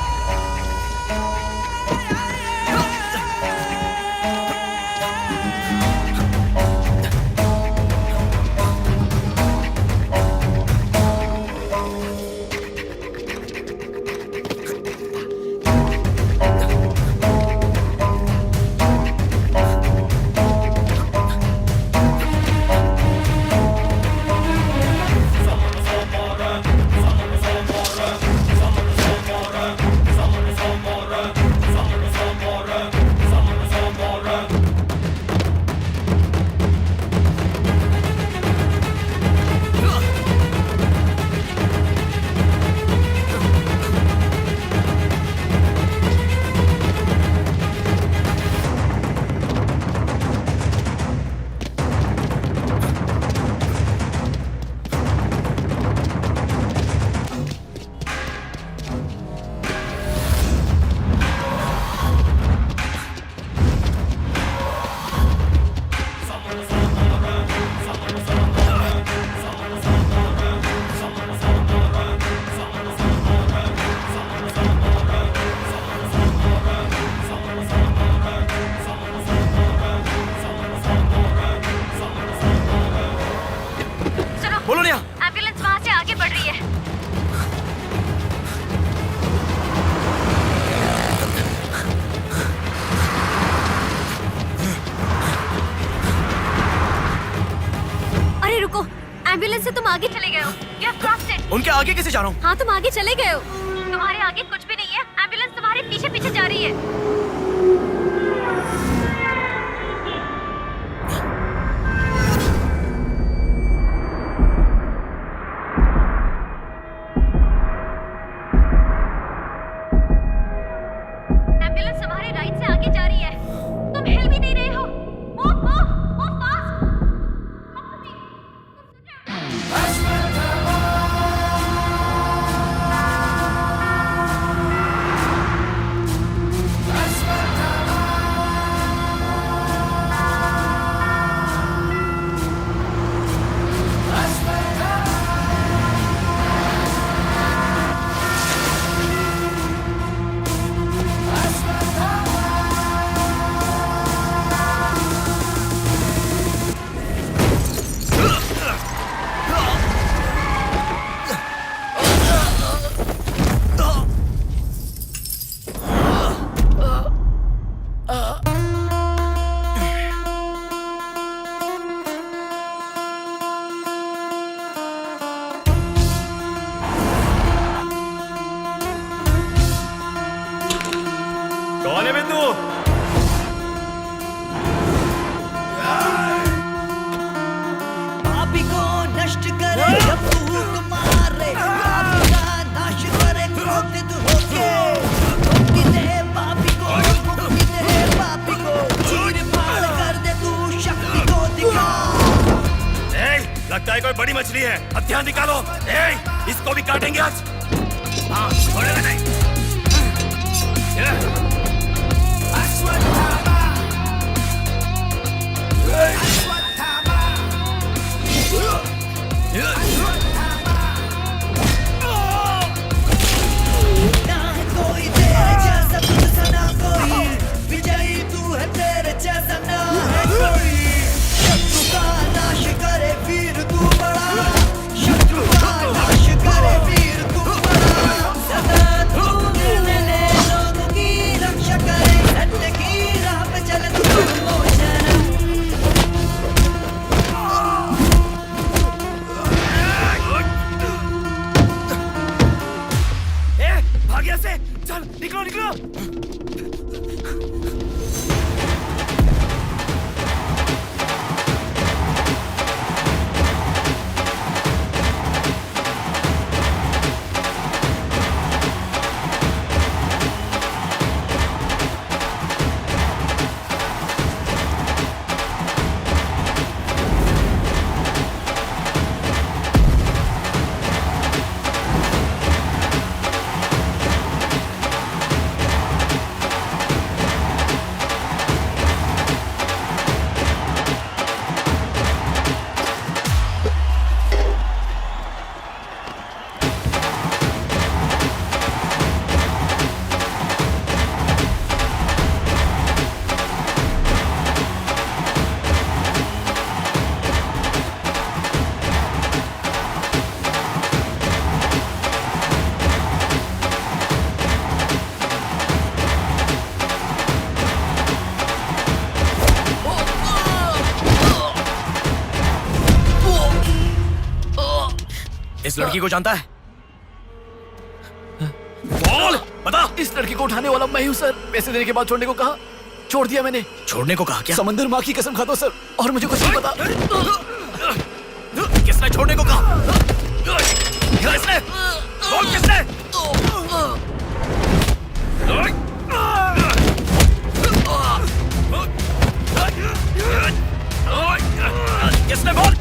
एम्बुलेंस से तुम आगे चले गए हो। You have crossed it. उनके आगे कैसे जा रहा हूँ? हाँ, तुम आगे चले गए हो। तुम्हारे आगे कुछ भी नहीं है। एम्बुलेंस तुम्हारे पीछे पीछे जा रही है। एम्बुलेंस तुम्हारे राइट से आगे जा रही है। तुम हिल भी नहीं रहे हो। Move fast. मछली है, हथियार निकालो। इसको भी काटेंगे आज। हाँ, छोड़ेगा नहीं। ना है कोई तेरे जैसा, तुझसा ना कोई, विजयी तू है, तेरे जैसा ना है कोई। शत्रु का नाश करे वीर तू बड़ा, शत्रु का नाश करे वीर तू बड़ा। सदा तू निर्णय ले, लोगों की रक्षा करे, सत्य की राह पे चले तू निर्मोचन। भाग्य से चल, निकलो निकलो। इस लड़की को जानता है? बोल, बता। इस लड़की को उठाने वाला मैं हूँ सर। पैसे देने के बाद छोड़ने को कहा, छोड़ दिया मैंने। छोड़ने को कहा क्या? समंदर माँ की कसम खाता हूँ सर, और मुझे कुछ नहीं पता। किसने छोड़ने को कहा? किसने? बोल किसने? किसने? बोल।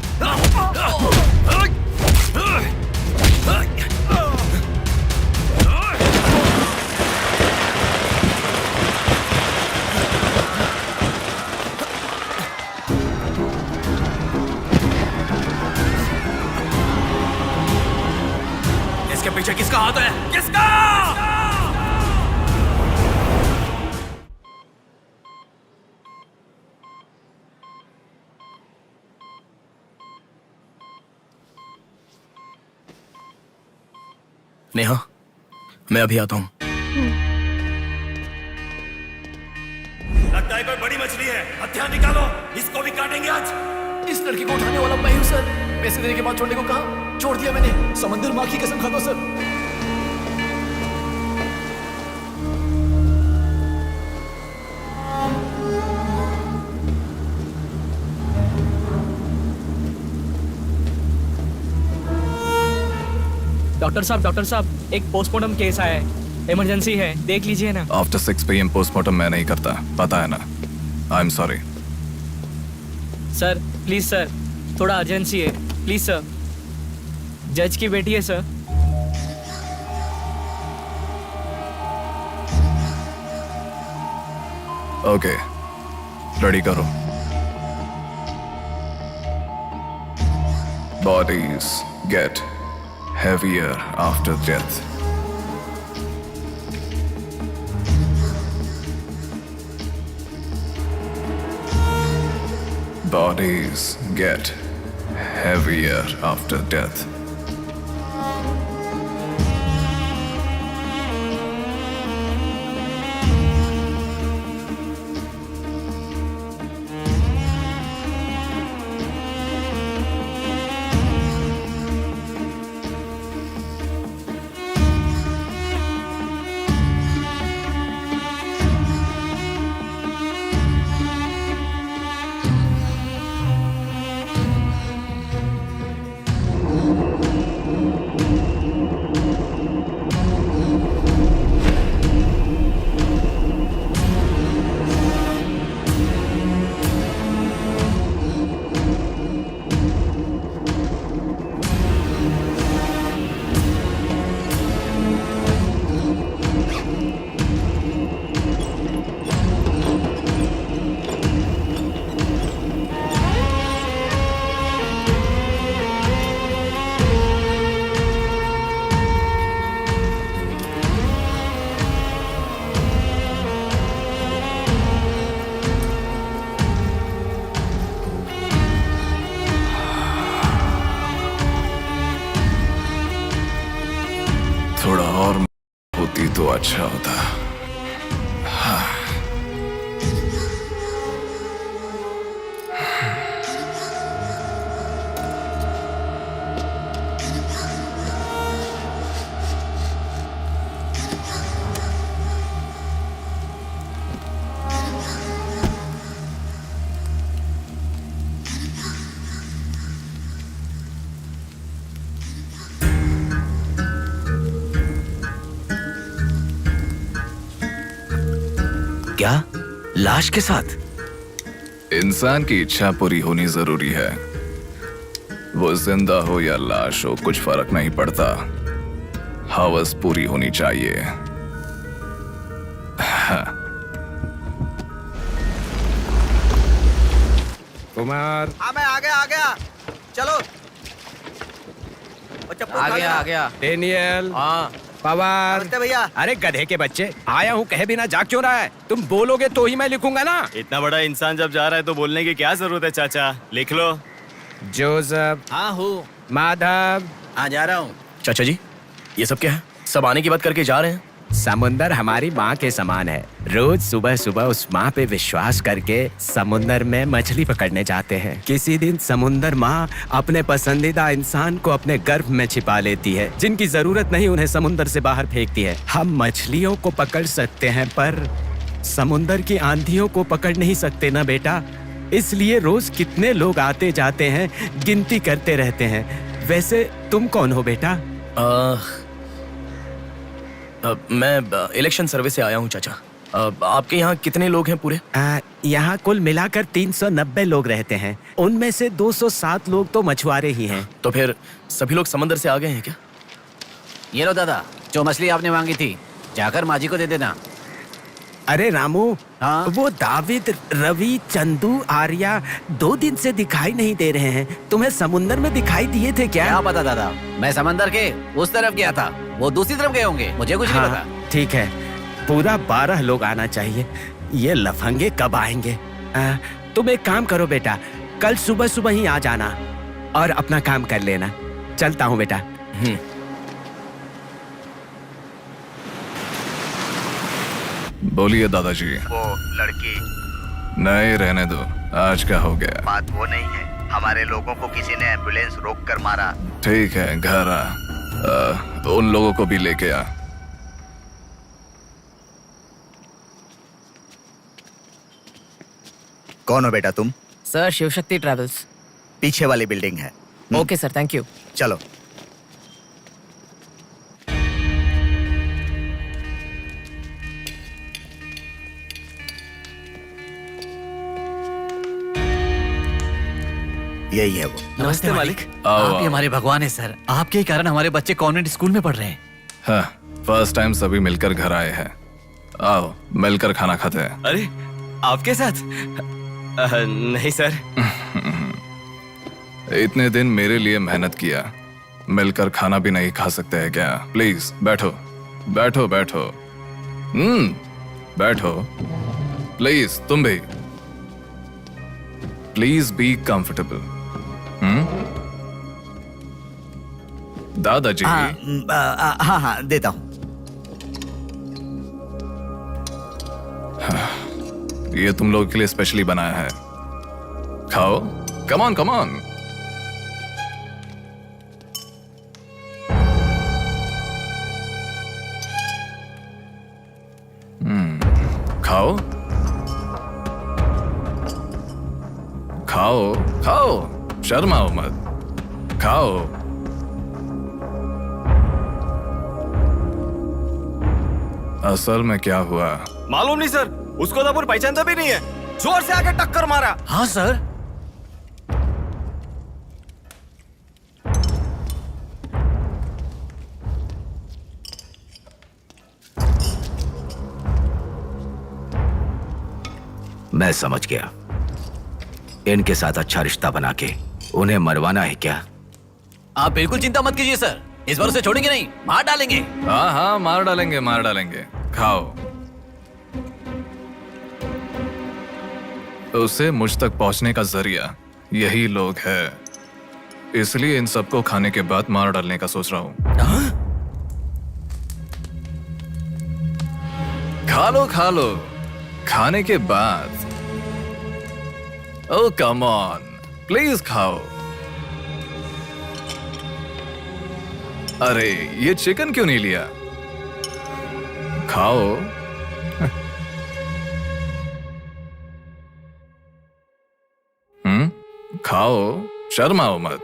इसके पीछे किसका हाथ है? किसका? नेहा, मैं अभी आता हूं। लगता है कोई बड़ी मछली है, हथियार निकालो। इसको भी काटेंगे आज। इस लड़की को उठाने वाला मैं हूँ सर। पैसे देने के बाद छोड़ने को कहा, छोड़ दिया मैंने। समंदर माँ की कसम खाता हूँ सर। डॉक्टर साहब, एक पोस्टमार्टम केस आया है, इमरजेंसी है, देख लीजिए ना। आफ्टर 6 PM पोस्टमार्टम मैं नहीं करता, पता है ना। I am sorry sir, please sir, थोड़ा अर्जेंसी है, प्लीज सर। जज की बेटी है सर। ओके, रेडी करो। Bodies get heavier after death. Bodies get heavier after death. थोड़ा और होती तो अच्छा होता। हाँ। क्या? लाश के साथ? इंसान की इच्छा पूरी होनी जरूरी है। वो जिंदा हो या लाश हो, कुछ फर्क नहीं पड़ता। हवस पूरी होनी चाहिए। हाँ। कुमार, हाँ मैं आ गया। चलो। आ गया। डेनियल, हाँ पवार। नमस्ते भैया। अरे गधे के बच्चे, आया हूँ कहे बिना जाग क्यों रहा है? तुम बोलोगे तो ही मैं लिखूंगा ना। इतना बड़ा इंसान जब जा रहा है तो बोलने की क्या जरूरत है चाचा, लिख लो। जोसेफ। हाँ हूँ। माधव। हाँ जा रहा हूँ। चाचा जी, ये सब क्या है? सब आने की बात करके जा रहे हैं। समुंदर हमारी माँ के समान है। रोज सुबह सुबह उस माँ पे विश्वास करके समुंदर में मछली पकड़ने जाते हैं। किसी दिन समुंदर माँ अपने पसंदीदा इंसान को अपने गर्भ में छिपा लेती है। जिनकी जरूरत नहीं उन्हें समुंदर से बाहर फेंकती है। हम मछलियों को पकड़ सकते हैं पर समुंदर की आंधियों को पकड़ नहीं सकते ना बेटा। इसलिए रोज कितने लोग आते जाते हैं, गिनती करते रहते हैं। वैसे तुम कौन हो बेटा? मैं इलेक्शन सर्विस से आया हूँ चाचा। आपके यहाँ कितने लोग हैं पूरे? यहाँ कुल मिलाकर 390 लोग रहते हैं। उनमें से 207 लोग तो मछुआरे ही हैं। तो फिर सभी लोग समंदर से आ गए हैं क्या? ये लो दादा, जो मछली आपने मांगी थी, जाकर माँ जी को दे देना। अरे रामू, हाँ? वो दाविद, रवि, चंदू, आर्या 2 दिन से दिखाई नहीं दे रहे हैं। तुम्हें समुंदर में दिखाई दिए थे क्या? क्या पता दादा, मैं समंदर के उस तरफ गया था, वो दूसरी तरफ गए होंगे, मुझे कुछ नहीं पता। ठीक है, पूरा 12 लोग आना चाहिए। ये लफंगे कब आएंगे? तुम एक काम करो बेटा, कल सुबह सुबह ही आ जाना और अपना काम कर लेना। चलता हूँ बेटा। बोलिए दादाजी। वो लड़की। नहीं, रहने दो, आज का हो गया। बात वो नहीं है, हमारे लोगों को किसी ने एम्बुलेंस रोक कर मारा। ठीक है, घर आ। उन लोगों को भी लेके आ। कौन हो बेटा तुम? Sir, Shivshakti travels. पीछे वाली बिल्डिंग है। Okay sir, thank you. चलो। यही है वो। नमस्ते मालिक। आओ, आप ही आओ। हमारे भगवान है सर। आपके ही कारण हमारे बच्चे कॉन्वेंट स्कूल में पढ़ रहे हैं। हाँ, फर्स्ट टाइम सभी मिलकर घर आए हैं। आओ, मिलकर खाना खाते हैं। अरे आपके साथ? नहीं सर। इतने दिन मेरे लिए मेहनत किया, मिलकर खाना भी नहीं खा सकते हैं क्या? प्लीज बैठो, बैठो, बैठो। बैठो प्लीज। तुम भी प्लीज बी कंफर्टेबल। दादाजी। हाँ देता हूँ। ये तुम लोगों के लिए स्पेशली बनाया है, खाओ। Come on, come on. खाओ, खाओ, खाओ, शर्माओ मत, खाओ। असल में क्या हुआ मालूम नहीं सर, उसको तो पहचानता भी नहीं है। जोर से आके टक्कर मारा। हाँ सर। मैं समझ गया। इनके साथ अच्छा रिश्ता बना के उन्हें मरवाना है क्या? आप बिल्कुल चिंता मत कीजिए सर, इस बार उसे छोड़ेंगे नहीं, मार डालेंगे। हाँ हाँ, मार डालेंगे, मार डालेंगे। खाओ। उसे मुझ तक पहुंचने का जरिया यही लोग है, इसलिए इन सबको खाने के बाद मार डालने का सोच रहा हूं। खा लो खाने के बाद। ओ कम ऑन, प्लीज खाओ। अरे ये चिकन क्यों नहीं लिया? खाओ। खाओ, शर्माओ मत।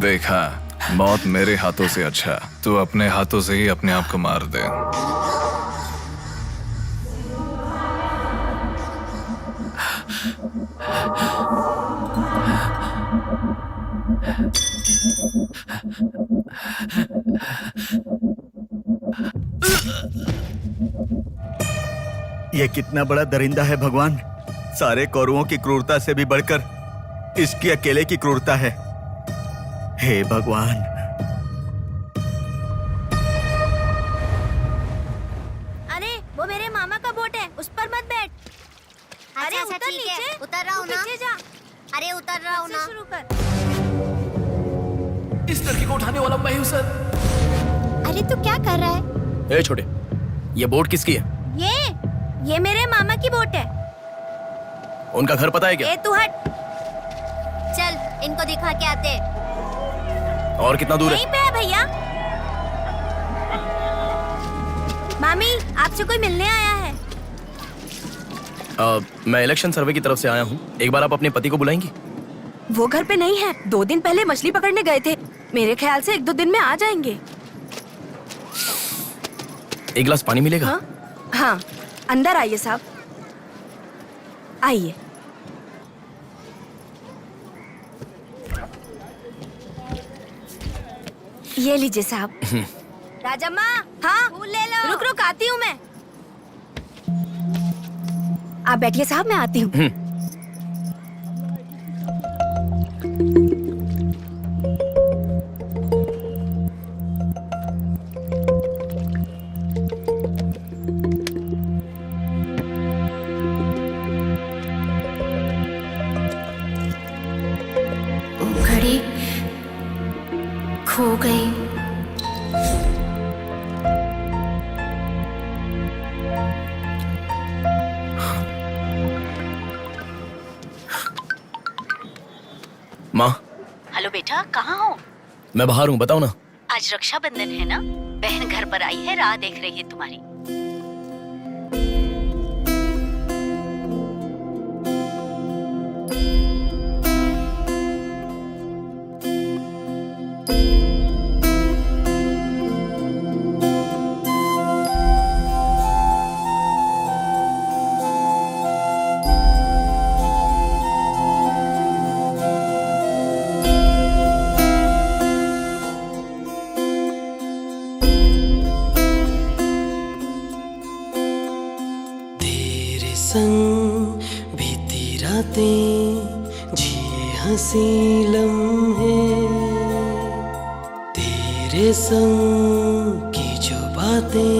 देखा, मौत मेरे हाथों से अच्छा तू अपने हाथों से ही अपने आप को मार दे। ये कितना बड़ा दरिंदा है भगवान। सारे कौरवों की क्रूरता से भी बढ़कर इसकी अकेले की क्रूरता है। हे भगवान। अरे वो मेरे मामा का बोट है, उस पर मत बैठ। अरे अच्छा, उतर ठीक है, नीचे, उतर रहा हूँ ना। नीचे जा। अरे उतर रहा हूँ ना। शुरू कर। इस लड़की को उठाने वाला मैं हूँ सर। अरे तू क्या कर रहा है? ए छोटे, ये बोट किसकी है? ये मेरे मामा की बोट है। उनका घर पता है क्या? ए तू हट। चल इनको दिखा के आते। और कितना दूर यहीं है? पे है भैया। मामी आपसे कोई मिलने आया है। मैं इलेक्शन सर्वे की तरफ से आया हूँ। एक बार आप अपने पति को बुलाएंगी? वो घर पे नहीं है, 2 दिन पहले मछली पकड़ने गए थे। मेरे ख्याल से 1-2 दिन में आ जाएंगे। एक गिलास पानी मिलेगा? हाँ, अंदर आइए साहब, आइए। ये लीजिए साहब। राजम्मा, हाँ फूल ले लो। रुक रुक आती हूँ मैं। आप बैठिए साहब, मैं आती हूँ। घड़ी खो गई। माँ, हेलो बेटा, कहाँ हो? मैं बाहर हूँ, बताओ ना। आज रक्षाबंधन है ना, बहन घर पर आई है, राह देख रही है तुम्हारी। संग बीती रातें जिए हंसी लम्हे, तेरे संग की जो बातें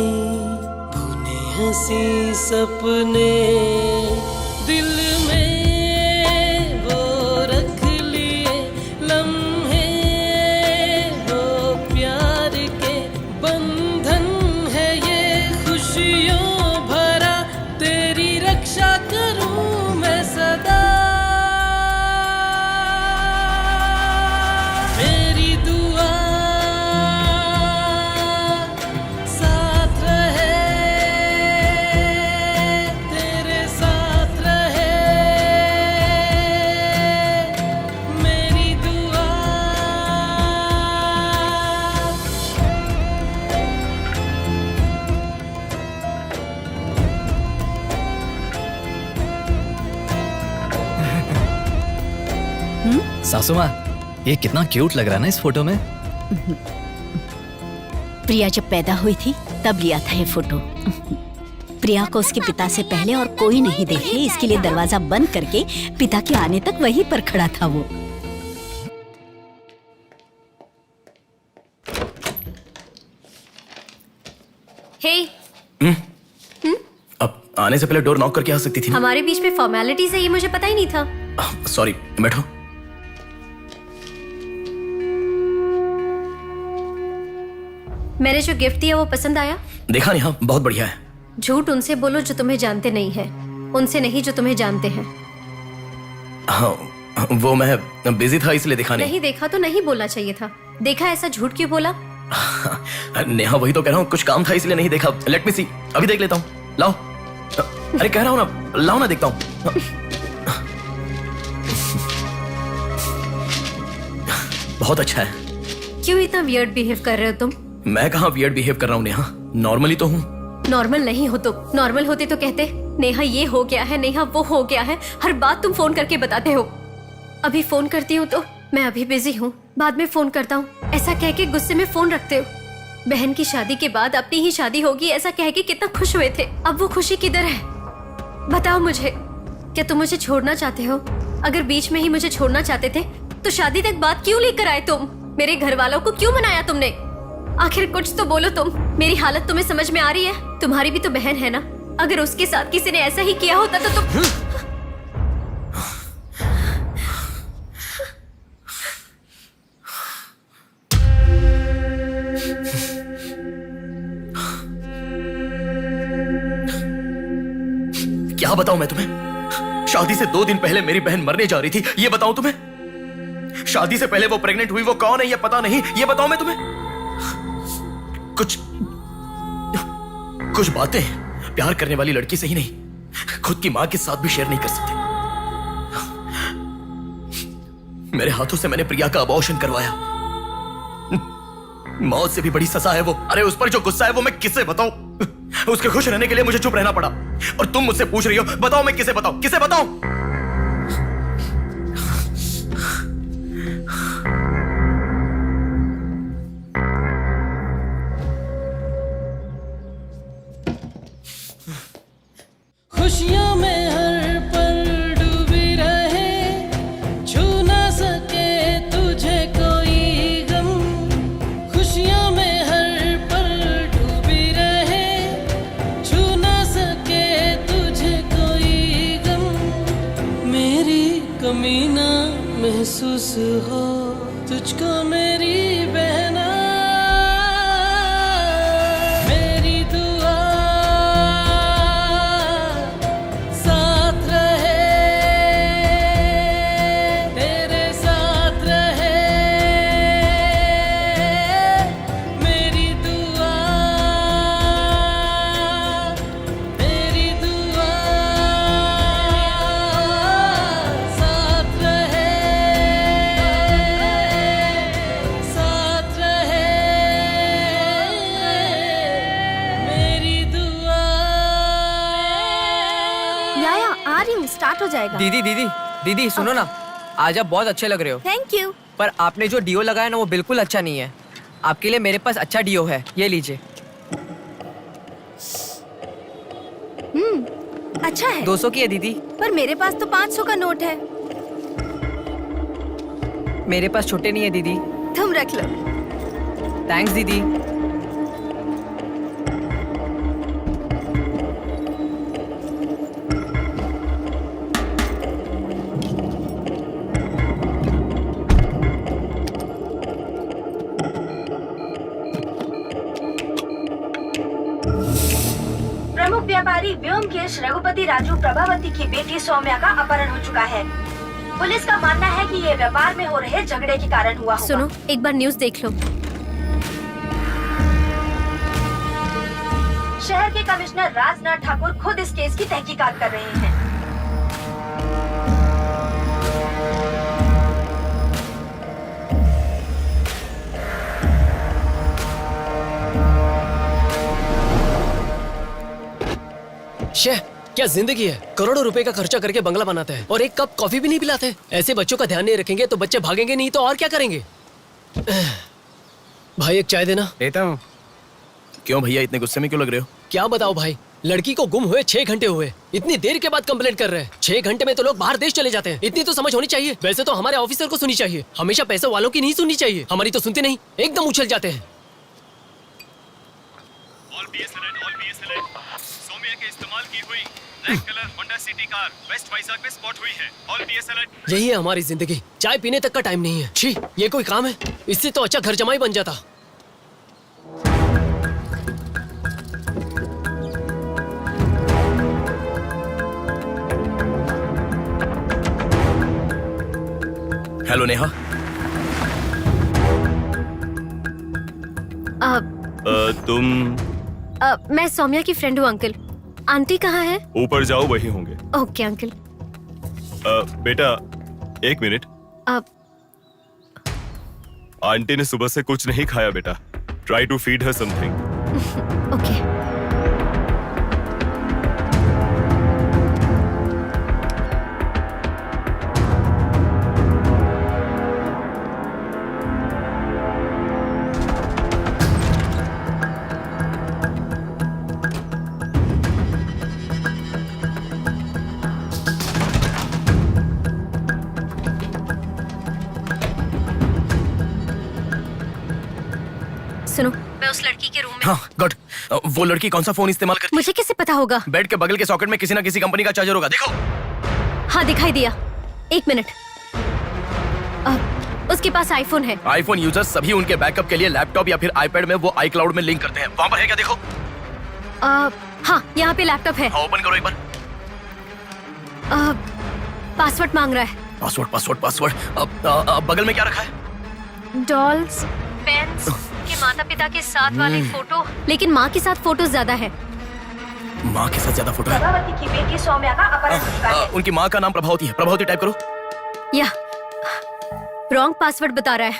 बुने हंसी सपने, दिल में वो रख लिए लम्हे, वो प्यार के बंधन है ये खुशियों भरा, तेरी रक्षा करूं मैं सदा, मेरी दुआ साथ रहे, तेरे साथ रहे, मेरी दुआ। सासू माँ, ये कितना क्यूट लग रहा है ना इस फोटो में। प्रिया जब पैदा हुई थी तब लिया था ये फोटो। प्रिया को उसके पिता से पहले और कोई नहीं देखे, इसके लिए दरवाजा बंद करके पिता के आने तक वहीं पर खड़ा था वो। हे, अब आने से पहले डोर नॉक करके आ सकती थी ना? हमारे बीच में फॉर्मेलिटीज है, ये मुझे पता ही नहीं था। सॉरी, बैठो। मैंने जो गिफ्ट दिया वो पसंद आया? देखा नहीं? हाँ, बहुत बढ़िया है। झूठ उनसे बोलो जो तुम्हें जानते नहीं है, उनसे नहीं जो तुम्हें जानते हैं। हाँ, वो मैं बिजी था इसलिए देखा नहीं। नहीं देखा तो नहीं बोलना चाहिए था, देखा ऐसा झूठ क्यों बोला? नेहा, वही तो कह रहा हूँ, कुछ काम था इसलिए नहीं देखा। लेट मी सी, अभी देख लेता हूँ। लाओ। अरे कह रहा हूँ ना, लाओ ना, देखता हूँ। बहुत अच्छा है। क्यों इतना वियर्ड बिहेव कर रहे हो तुम? मैं कहाँ वियर्ड बिहेव कर रहा हूँ नेहा, नॉर्मली तो हूँ। नॉर्मल नहीं हो तुम, नॉर्मल होते तो कहते नेहा ये हो गया है, नेहा वो हो गया है, हर बात तुम फोन करके बताते हो। अभी फोन करती हूँ तो मैं अभी बिजी हूँ, बाद में फोन करता हूँ, ऐसा कह के गुस्से में फोन रखते हो। बहन की शादी के बाद अपनी ही शादी होगी ऐसा कह के कितना खुश हुए थे, अब वो खुशी किधर है? बताओ मुझे, क्या तुम मुझे छोड़ना चाहते हो? अगर बीच में ही मुझे छोड़ना चाहते थे तो शादी तक बात क्यों लेकर आए तुम? मेरे घर वालों को क्यों मनाया तुमने? आखिर कुछ तो बोलो तुम। मेरी हालत तुम्हें समझ में आ रही है? तुम्हारी भी तो बहन है ना, अगर उसके साथ किसी ने ऐसा ही किया होता तो तुम क्या बताऊं मैं तुम्हें? शादी से 2 दिन पहले मेरी बहन मरने जा रही थी, ये बताऊं तुम्हें? शादी से पहले वो प्रेग्नेंट हुई, वो कौन है ये पता नहीं, ये बताऊं मैं तुम्हें? कुछ बातें प्यार करने वाली लड़की से ही नहीं, खुद की मां के साथ भी शेयर नहीं कर सकते। मेरे हाथों से मैंने प्रिया का अबॉर्शन करवाया, मौत से भी बड़ी सजा है वो। अरे उस पर जो गुस्सा है वो मैं किसे बताऊं? उसके खुश रहने के लिए मुझे चुप रहना पड़ा, और तुम मुझसे पूछ रही हो बताओ मैं किसे बताऊं, किसे बताऊं? खुशियों में हर पल डूबी रहे, छू ना सके तुझे कोई गम। खुशियों में हर पल डूबी रहे, छू ना सके तुझे कोई गम। मेरी कमी ना महसूस हो तुझको मेरी बहना, मेरी दुआ साथ रहे, तेरे साथ रहे, मेरी दुआ, मेरी दुआ साथ रहे, साथ रहे, मेरी दुआ। याया आ रही हूँ, स्टार्ट हो जाएगा। दीदी दीदी दीदी सुनो ना, आज आप बहुत अच्छे लग रहे हो। Thank you. पर आपने जो डिओ लगाया ना वो बिल्कुल अच्छा नहीं है। आपके लिए मेरे पास अच्छा डिओ है, ये लीजिए। अच्छा है। 200 की है दीदी। पर मेरे पास तो 500 का नोट है। मेरे पास छोटे नहीं है दीदी। तुम रख लो। थैंक्स दीदी। प्रमुख व्यापारी व्योमकेश रघुपति राजू प्रभावती की बेटी सौम्या का अपहरण हो चुका है। पुलिस का मानना है कि ये व्यापार में हो रहे झगड़े के कारण हुआ होगा। सुनो, एक बार न्यूज़ देख लो। शहर के कमिश्नर राजनाथ ठाकुर खुद इस केस की तहकीकात कर रहे हैं। शे, क्या जिंदगी है। करोड़ों रुपए का खर्चा करके बंगला बनाते हैं और एक कप कॉफी भी नहीं पिलाते। ऐसे बच्चों का ध्यान नहीं रखेंगे तो बच्चे भागेंगे नहीं तो और क्या करेंगे। भाई एक चाय देना। देता हूँ। क्यों भैया इतने गुस्से में क्यों लग रहे हो? क्या बताओ भाई, लड़की को गुम हुए 6 घंटे हुए, इतनी देर के बाद कंप्लेंट कर रहे हैं। 6 घंटे में तो लोग बाहर देश चले जाते हैं। इतनी तो समझ होनी चाहिए। वैसे तो हमारे ऑफिसर को सुनी चाहिए, हमेशा पैसे वालों की नहीं सुननी चाहिए। हमारी तो सुनते नहीं, एकदम उछल जाते हैं। सौम्या के इस्तेमाल की हुई black colour Honda City car west Vizag में स्पॉट हुई है। All PS alert. यही है हमारी जिंदगी। चाय पीने तक का टाइम नहीं है। छी, ये कोई काम है? इससे तो अच्छा घर जमाई बन जाता। हेलो नेहा। तुम? मैं सौम्या की फ्रेंड हूँ अंकल। आंटी कहाँ है? ऊपर जाओ, वही होंगे। Okay uncle. बेटा एक मिनट। आंटी ने सुबह से कुछ नहीं खाया बेटा। Try to feed her something. Okay. सुनो, मैं उस लड़की के रूम में। हाँ गुड। वो लड़की कौन सा फोन इस्तेमाल करती है? मुझे कैसे पता होगा? बेड के बगल के सॉकेट में किसी ना किसी कंपनी का चार्जर होगा, देखो। हाँ दिखाई दिया। 1 मिनट। उसके पास आईफोन है। आईफोन यूजर्स सभी उनके बैकअप के लिए लैपटॉप या फिर आईपैड में वो iCloud में लिंक करते हैं। वहाँ पर है क्या, देखो। हाँ, यहाँ पे लैपटॉप है। हाँ, ओपन करो एक बार। पासवर्ड मांग रहा है। Password password password. बगल में क्या रखा है? डॉल्स, पेन्स के माता पिता के साथ वाले फोटो, लेकिन माँ के साथ फोटो ज्यादा है। माँ के साथ ज्यादा फोटो है। प्रभावती की बेटी सौम्या का अपहरण हो चुका है। उनकी माँ का नाम प्रभावती है। प्रभावती टाइप करो। या रॉन्ग पासवर्ड बता रहा है।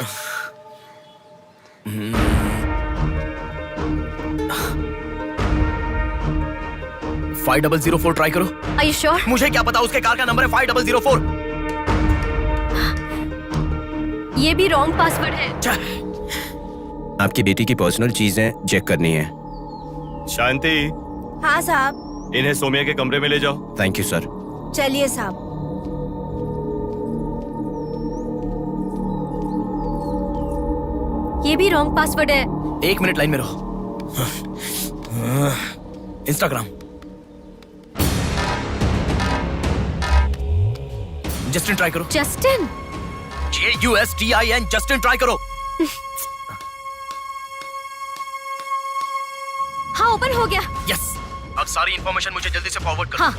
5004 ट्राई करो। Are you sure? मुझे क्या पता, उसके कार का नंबर है 5004। ये भी रॉन्ग पासवर्ड है। आपकी बेटी की पर्सनल चीजें चेक करनी है। शांति, हाँ साहब। इन्हें सौम्या के कमरे में ले जाओ। Thank you sir. चलिए साहब। ये भी रॉन्ग पासवर्ड है। 1 मिनट लाइन में रहो। इंस्टाग्राम। जस्टिन ट्राई करो। जस्टिन? JUSTIN जस्टिन ट्राई करो। हाँ, ओपन हो गया। यस। अब सारी इंफॉर्मेशन मुझे जल्दी से फॉरवर्ड करो। हाँ।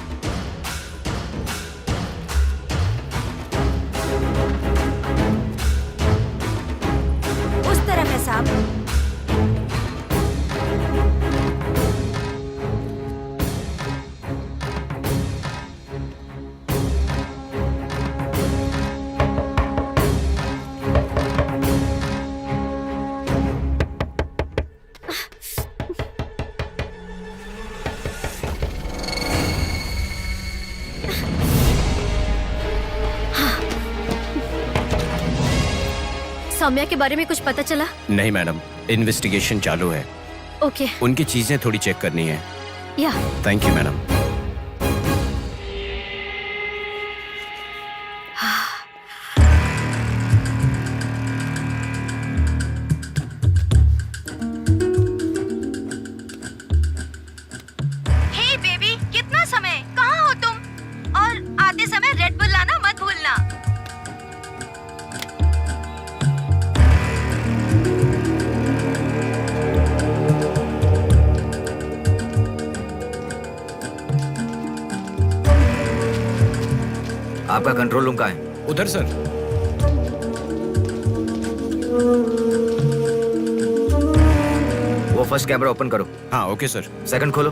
उस तरफ है साहब। सौम्या के बारे में कुछ पता चला? नहीं मैडम, इन्वेस्टिगेशन चालू है। ओके। उनकी चीजें थोड़ी चेक करनी है। या थैंक यू मैडम। आपका कंट्रोल रूम कहाँ है? उधर सर। वो फर्स्ट कैमरा ओपन करो। हाँ ओके सर। सेकंड खोलो।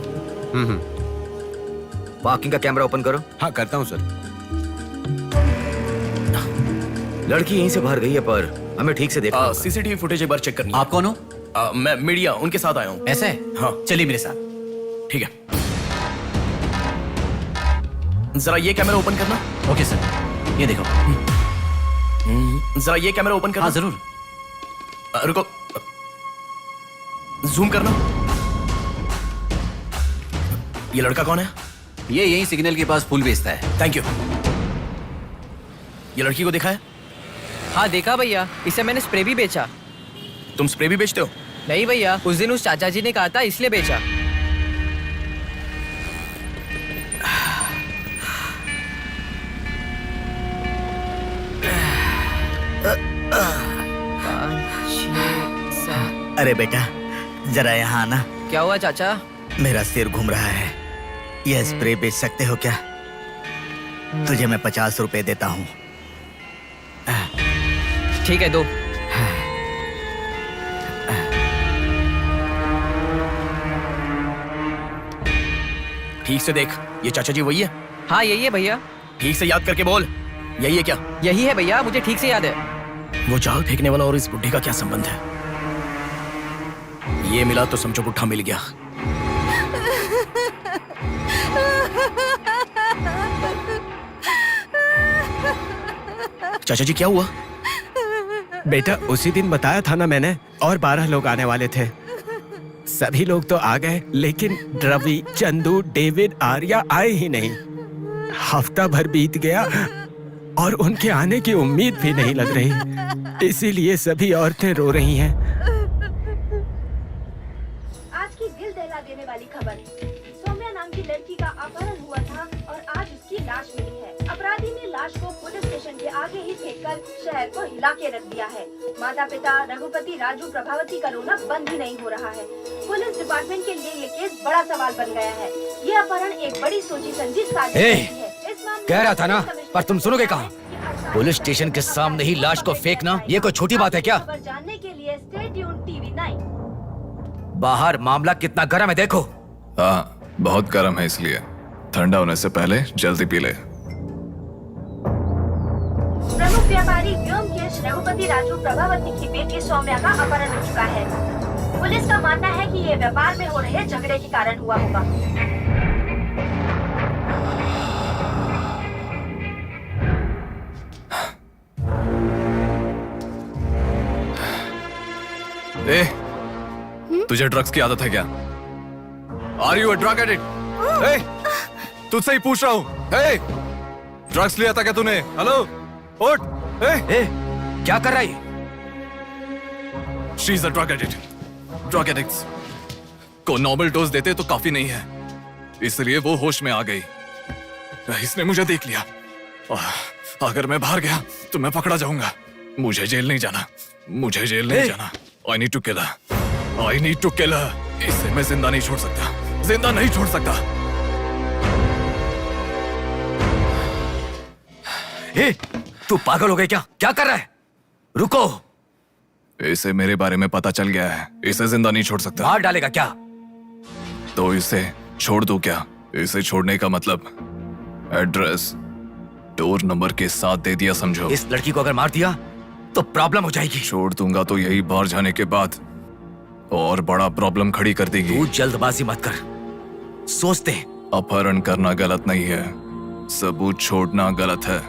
पार्किंग का कैमरा ओपन करो। हाँ करता हूँ सर। लड़की यहीं से बाहर गई है पर हमें ठीक से देखना। सीसीटीवी फुटेज एक बार चेक करनी है। आप कौन हो? मैं मीडिया, उनके साथ आया हूँ। ऐसा है? हाँ चलिए मेरे साथ। ठीक है, जरा ये कैमरा ओपन करना। ओके सर, ये देखो। जरा ये कैमरा ओपन करना। हाँ जरूर। रुको, जूम करना। ये लड़का कौन है? ये यही सिग्नल के पास फूल बेचता है। Thank you. ये लड़की को देखा है? हाँ देखा भैया, इसे मैंने स्प्रे भी बेचा। तुम स्प्रे भी बेचते हो? नहीं भैया, उस दिन उस चाचा जी ने कहा था इसलिए बेचा। अरे बेटा जरा यहाँ आना। क्या हुआ चाचा? मेरा सिर घूम रहा है। यह स्प्रे बेच सकते हो क्या? तुझे मैं 50 रुपए देता हूँ। ठीक है, दो। ठीक से देख, ये चाचा जी वही है? हाँ यही है भैया। ठीक से याद करके बोल, यही है क्या? यही है भैया, मुझे ठीक से याद है। वो जाल फेंकने वाला और इस बुड्ढे का क्या संबंध है? ये मिला तो समझो बुड्ढा मिल गया। चाचा जी क्या हुआ? बेटा उसी दिन बताया था ना मैंने, और 12 लोग आने वाले थे। सभी लोग तो आ गए लेकिन रवि, चंदू, डेविड, आर्या आए ही नहीं। हफ्ता भर बीत गया और उनके आने की उम्मीद भी नहीं लग रही। इसीलिए सभी औरतें रो रही हैं। आज की दिल दहला देने वाली खबर, सौम्या नाम की लड़की का अपहरण हुआ था और आज उसकी लाश मिली है। अपराधी ने लाश को पुलिस स्टेशन के आगे ही फेंककर शहर को हिला के रख दिया है। माता पिता रघुपति, राजू, प्रभावती का रोना बंद ही नहीं हो रहा है। पुलिस डिपार्टमेंट के लिए ये केस बड़ा सवाल बन गया है। ये अपहरण एक बड़ी सोची समझी साजिश है। कह रहा था ना, पर तुम सुनोगे कहाँ? पुलिस स्टेशन के सामने ही लाश को फेंकना ये कोई छोटी बात है क्या? जानने के लिए स्टे ट्यून्ड TV9। बाहर मामला कितना गर्म है देखो। हाँ बहुत गर्म है, इसलिए ठंडा होने से पहले जल्दी पी ले। प्रमुख व्यापारी व्योमकेश रघुपति, राजू, प्रभावती की बेटी सौम्या का अपहरण हो चुका है। पुलिस का मानना है कि ये व्यापार में हो रहे झगड़े के कारण हुआ होगा। ए, तुझे ड्रग्स की आदत है क्या? Are you a drug addict? तुझसे ही पूछ रहा हूँ। ड्रग्स लिया था क्या तूने? हेलो, उठ। क्या कर रहा है? She is a drug addict. Drug addicts को नॉर्मल डोज देते तो काफी नहीं है, इसलिए वो होश में आ गई। इसने मुझे देख लिया। अगर मैं बाहर गया तो मैं पकड़ा जाऊंगा। मुझे जेल नहीं जाना, मुझे जेल नहीं जाना। I need to kill her. I need to kill her. इसे मैं जिंदा नहीं छोड़ सकता, जिंदा नहीं छोड़ सकता। तू पागल हो गया क्या? क्या कर रहा है? रुको। इसे मेरे बारे में पता चल गया है, इसे जिंदा नहीं छोड़ सकता। मार डालेगा क्या? तो इसे छोड़ दूं क्या? इसे छोड़ने का मतलब एड्रेस, डोर नंबर के साथ दे दिया, समझो। इस लड़की को अगर मार दिया तो प्रॉब्लम हो जाएगी। छोड़ दूंगा तो यही बाहर जाने के बाद और बड़ा प्रॉब्लम खड़ी कर देगी। तू जल्दबाजी मत कर, सोचते। अपहरण करना गलत नहीं है, सबूत छोड़ना गलत है,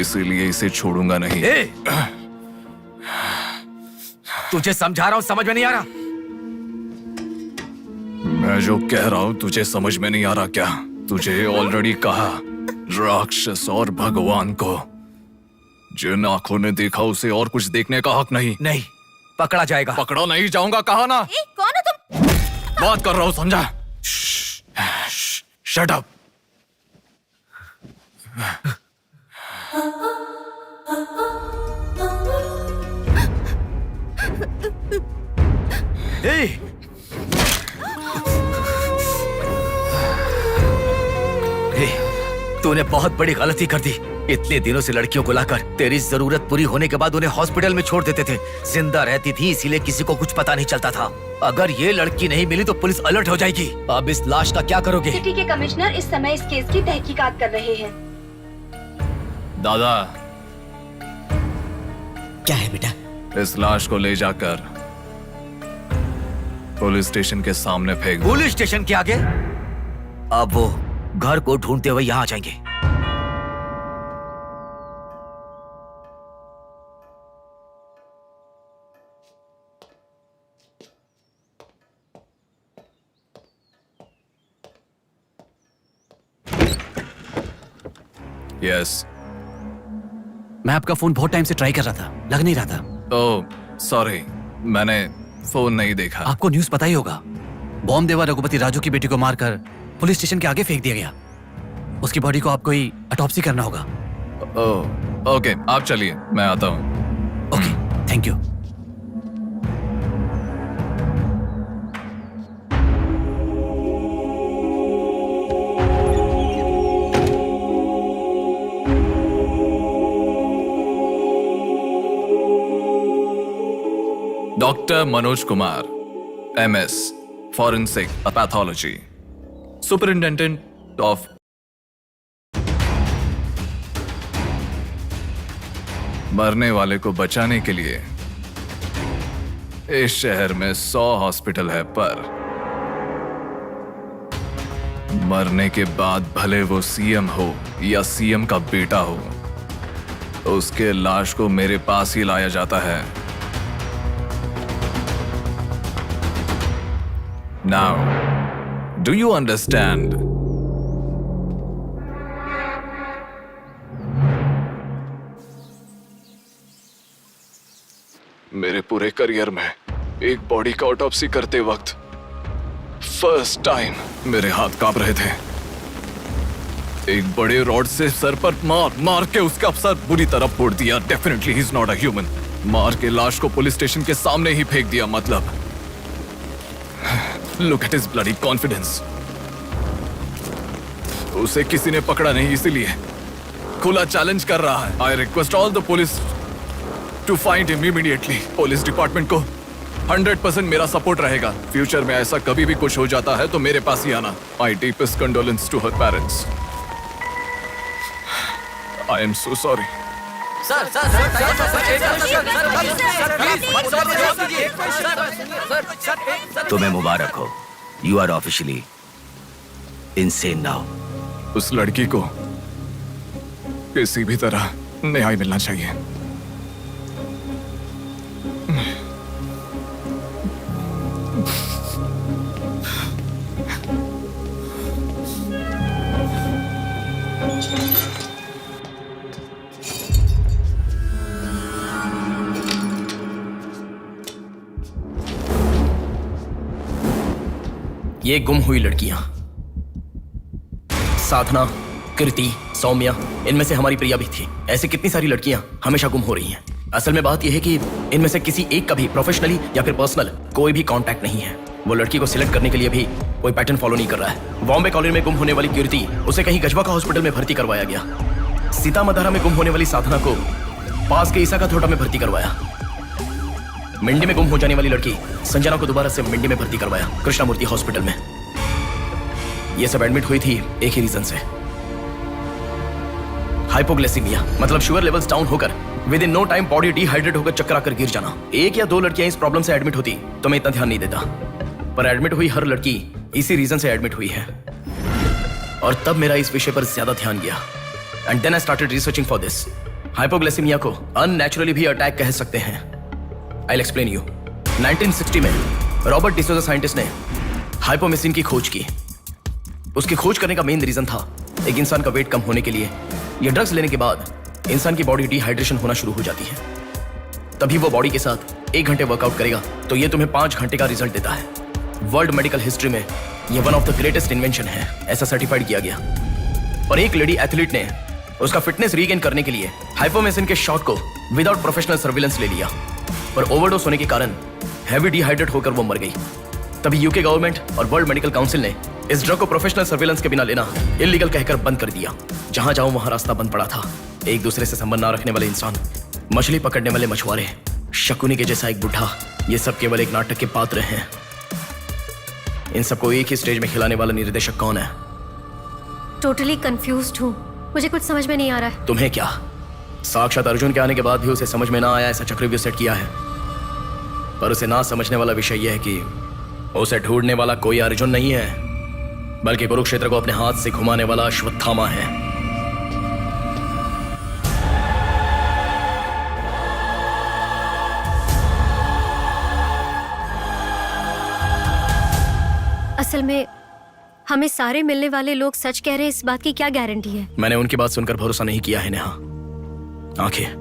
इसीलिए इसे छोड़ूंगा नहीं। तुझे समझा रहा हूं, समझ में नहीं आ रहा? मैं जो कह रहा हूं तुझे समझ में नहीं आ रहा क्या? तुझे ऑलरेडी कहा, राक्षस और भगवान को जिन आंखों ने देखा उसे और कुछ देखने का हक नहीं। नहीं, पकड़ा जाएगा। पकड़ा नहीं जाऊंगा, कहा ना। कौन हो तुम? बात कर रहा हूं, समझा? Shut up. तूने बहुत बड़ी गलती कर दी। इतने दिनों से लड़कियों को लाकर तेरी जरूरत पूरी होने के बाद उन्हें हॉस्पिटल में छोड़ देते थे। जिंदा रहती थी इसीलिए किसी को कुछ पता नहीं चलता था। अगर ये लड़की नहीं मिली तो पुलिस अलर्ट हो जाएगी। अब इस लाश का क्या करोगे? सिटी के कमिश्नर इस समय इस केस की तहकीकात कर रहे हैं। दादा, क्या है बेटा? इस लाश को ले जाकर पुलिस स्टेशन के सामने फेंक दो। पुलिस स्टेशन के आगे? अब वो घर को ढूंढते हुए यहाँ आ जाएंगे। यस, मैं आपका फोन बहुत टाइम से ट्राई कर रहा था, लग नहीं रहा था। ओह सॉरी, मैंने फोन नहीं देखा। आपको न्यूज़ पता ही होगा, बॉम्ब देवा रघुपति राजू की बेटी को मारकर पुलिस स्टेशन के आगे फेंक दिया गया। उसकी बॉडी को आपको ही ऑटोप्सी करना होगा। ओह ओके, आप चलिए, मैं आता हूँ। Okay, thank you. Doctor Manoj Kumar, MS, Forensic Pathology, Superintendent of मरने वाले को बचाने के लिए इस शहर में 100 हॉस्पिटल है, पर मरने के बाद भले वो CM हो या CM का बेटा हो, उसके लाश को मेरे पास ही लाया जाता है। Now, do you understand? मेरे पूरे करियर में एक बॉडी का ऑटोप्सी करते वक्त फर्स्ट टाइम मेरे हाथ कांप रहे थे। एक बड़े रॉड से सर पर मार के उसका सर बुरी तरह फोड़ दिया। Definitely he is not a human. मार के लाश को पुलिस स्टेशन के सामने ही फेंक दिया। मतलब look at his bloody confidence. उसे किसी ने पकड़ा नहीं, इसीलिए खुला चैलेंज कर रहा है। I request all the police to find him immediately. Police department को 100% मेरा सपोर्ट रहेगा। फ्यूचर में ऐसा कभी भी कुछ हो जाता है तो मेरे पास ही आना। My deepest condolence to her parents. I am so sorry. तुम्हें मुबारक हो। You are officially insane now. उस लड़की को किसी भी तरह न्याय मिलना चाहिए। ये गुम हुई लड़कियां साधना, कृति, सौम्या, इनमें से हमारी प्रिया भी थी। ऐसी कितनी सारी लड़कियां हमेशा गुम हो रही हैं। असल में बात यह है कि इनमें से किसी एक का भी प्रोफेशनली या फिर पर्सनल कोई भी कांटेक्ट नहीं है। वो लड़की को सिलेक्ट करने के लिए भी कोई पैटर्न फॉलो नहीं कर रहा है। बॉम्बे कॉलोनी में गुम होने वाली कीर्ति, उसे कहीं गजवा का हॉस्पिटल में भर्ती करवाया गया। सीतामढ़ी में गुम होने वाली साधना को पास के ईसा का थोटा में भर्ती करवाया। मिंडी में गुम हो जाने वाली लड़की संजना को दोबारा से मिंडी में भर्ती करवाया, कृष्णामूर्ति हॉस्पिटल में। ये सब एडमिट हुई थी एक ही रीजन से, हाइपोग्लाइसेमिया, मतलब शुगर लेवल्स डाउन होकर within no time body dehydrate होकर चक्कर आकर गिर जाना। एक या दो लड़कियां इस प्रॉब्लम से एडमिट होती तो मैं इतना ध्यान नहीं देता, पर एडमिट हुई हर लड़की इसी रीजन से एडमिट हुई है। और तब मेरा इस विषय पर ज्यादा ध्यान गया and then I started researching for this. Hypoglycaemia को अननेचुरली भी अटैक कह सकते हैं। I will explain you. 1960 में रॉबर्ट डिसोजा साइंटिस्ट ने हाइपोमेसिन की खोज की। उसकी खोज करने का मेन रीजन था एक इंसान का वेट कम होने के लिए ये ड्रग्स लेने के बाद इंसान की बॉडी डिहाइड्रेशन होना शुरू हो जाती है। तभी वो बॉडी के साथ 1 घंटे वर्कआउट करेगा तो ये तुम्हें 5 घंटे का रिजल्ट देता है। वर्ल्ड मेडिकल हिस्ट्री में ये one of the greatest invention है, ऐसा सर्टिफाइड किया गया। और एक लेडी एथलीट ने उसका फिटनेस रीगेन करने के लिए हाइपोमेसिन के शॉट को विदाउट प्रोफेशनल सर्विलेंस ले लिया, पर ओवरडोज होने के कारण हैवी डिहाइड्रेट होकर वो मर गई। तभी यूके गवर्नमेंट और वर्ल्ड मेडिकल काउंसिल ने इस ड्रग को प्रोफेशनल सर्विलेंस के बिना लेना इलीगल कहकर बंद कर दिया। जहां जाऊं वहां रास्ता बंद पड़ा था। एक दूसरे से संबंध ना रखने वाले इंसान, मछली पकड़ने वाले मछुआरे, शकुनी के जैसा एक बुढ़ा, ये सब केवल एक नाटक के पात्र हैं। इन सबको एक ही स्टेज में खिलाने वाला निर्देशक कौन है? टोटली कंफ्यूज्ड हूँ, मुझे कुछ समझ में नहीं आ रहा है। तुम्हें क्या? साक्षात अर्जुन के आने के बाद भी उसे समझ में ना आया ऐसा चक्रव्यूह सेट किया है। पर उसे ना समझने वाला विषय यह है कि उसे ढूंढने वाला कोई अर्जुन नहीं है, बल्कि कुरुक्षेत्र को अपने हाथ से घुमाने वाला अश्वत्थामा है। असल में हमें सारे मिलने वाले लोग सच कह रहे हैं, इस बात की क्या गारंटी है? मैंने उनकी बात सुनकर भरोसा नहीं किया है नेहा। आंखें,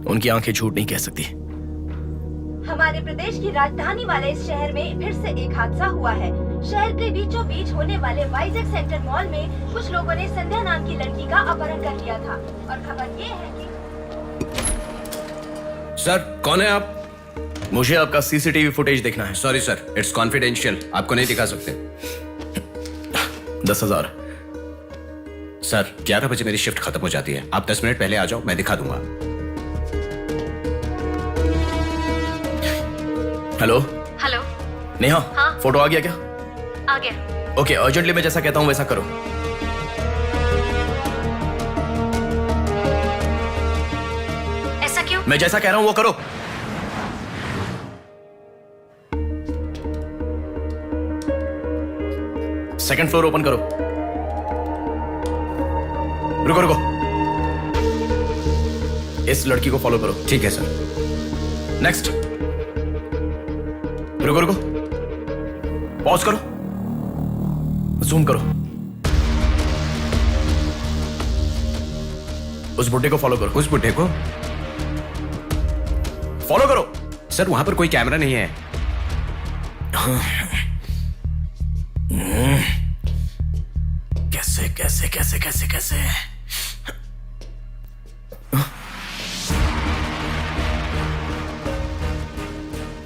उनकी आंखें झूठ नहीं कह सकती। हमारे प्रदेश की राजधानी वाले इस शहर में फिर से एक हादसा हुआ है। शहर के बीचों बीच होने वाले वाइजैक सेंटर मॉल में कुछ लोगों ने संध्या नाम की लड़की का अपहरण कर लिया था और खबर ये है कि सर, कौन है आप? मुझे आपका सीसीटीवी फुटेज देखना है। सॉरी सर, इट्स कॉन्फिडेंशियल, आपको नहीं दिखा सकते। 10,000। सर, 11 बजे मेरी शिफ्ट खत्म हो जाती है, आप 10 मिनट पहले आ जाओ, मैं दिखा दूंगा। Hello hello. नेहा, हाँ? फोटो आ गया क्या? आ गया। ओके, अर्जेंटली मैं जैसा कहता हूँ वैसा करो। ऐसा क्यों? मैं जैसा कह रहा हूँ वो करो। सेकंड फ्लोर ओपन करो। रुको रुको, इस लड़की को फॉलो करो। ठीक है सर। नेक्स्ट। रुको रुको, पॉज करो, जूम करो। उस बुड्ढे को फॉलो करो। उस बुड्ढे को फॉलो करो। सर, वहां पर कोई कैमरा नहीं है। कैसे कैसे कैसे कैसे कैसे?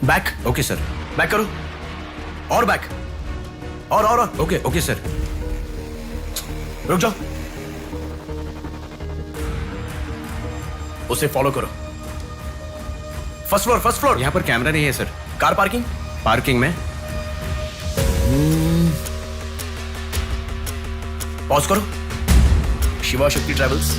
बैक। Okay sir. बैक करो, और बैक, और ओके ओके सर। रुक जाओ, उसे फॉलो करो। First floor, first floor. यहाँ पर कैमरा नहीं है सर। Car parking? पार्किंग में। पॉज करो। शिवा शक्ति ट्रैवल्स।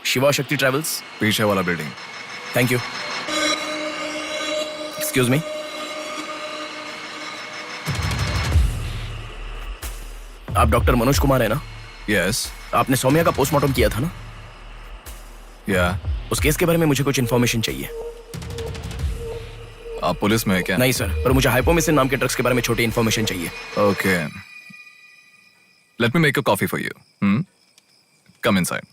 शिवा शक्ति ट्रैवल्स, पीछे वाला building. Thank you. Excuse me, आप डॉक्टर मनोज कुमार है ना? यस। आपने सौम्या का पोस्टमार्टम किया था ना? या। उस केस के बारे में मुझे कुछ इन्फॉर्मेशन चाहिए। आप पुलिस में है क्या? नहीं सर, पर मुझे हाइपोमिसिन नाम के ड्रग्स के बारे में छोटी इन्फॉर्मेशन चाहिए। Okay, let me make a coffee for you. Come inside.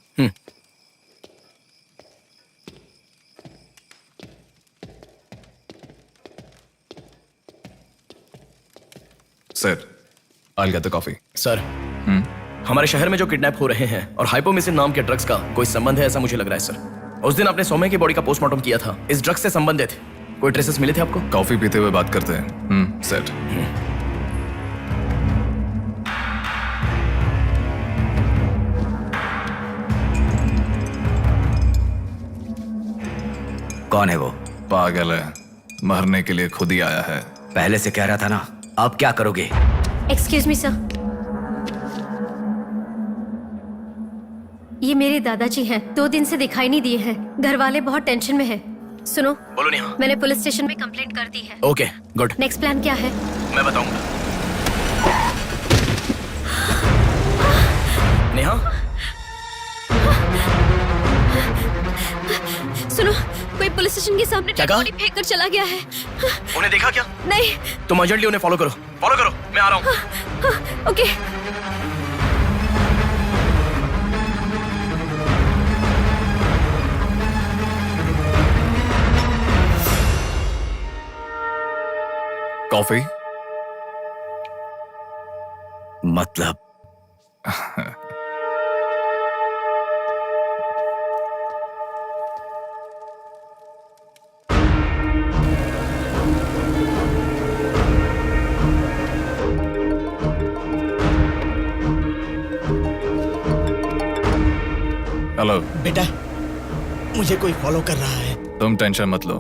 Sir, I'll get the coffee. Sir, हमारे शहर में जो किडनैप हो रहे हैं और हाइपोमिसिन नाम के ड्रग्स का कोई संबंध है ऐसा मुझे लग रहा है सर। उस दिन आपने सौम्या की बॉडी का पोस्टमार्टम किया था, इस ड्रग्स से संबंधित कोई ट्रेसेस मिले थे आपको? कॉफी पीते हुए बात करते हैं। सेट। कौन है वो? पागल है, मरने के लिए खुद ही आया है। पहले से कह रहा था ना, अब क्या करोगे? एक्सक्यूज मी सर, ये मेरे दादाजी हैं, 2 दिन से दिखाई नहीं दिए हैं। घर वाले बहुत टेंशन में हैं। सुनो। बोलो नेहा। मैंने पुलिस स्टेशन में कंप्लेंट कर दी है। Okay, good. नेक्स्ट प्लान क्या है? मैं बताऊंगा। नेहा, सुनो, कोई पुलिस स्टेशन के सामने क्या डेड कहा? बॉडी फेंक कर चला गया है। उन्हें देखा क्या? नहीं। तुम अर्जेंटली उन्हें फॉलो करो, मैं आ रहा हूँ। ओके। कॉफी? मतलब हेलो बेटा, मुझे कोई फॉलो कर रहा है। तुम टेंशन मत लो,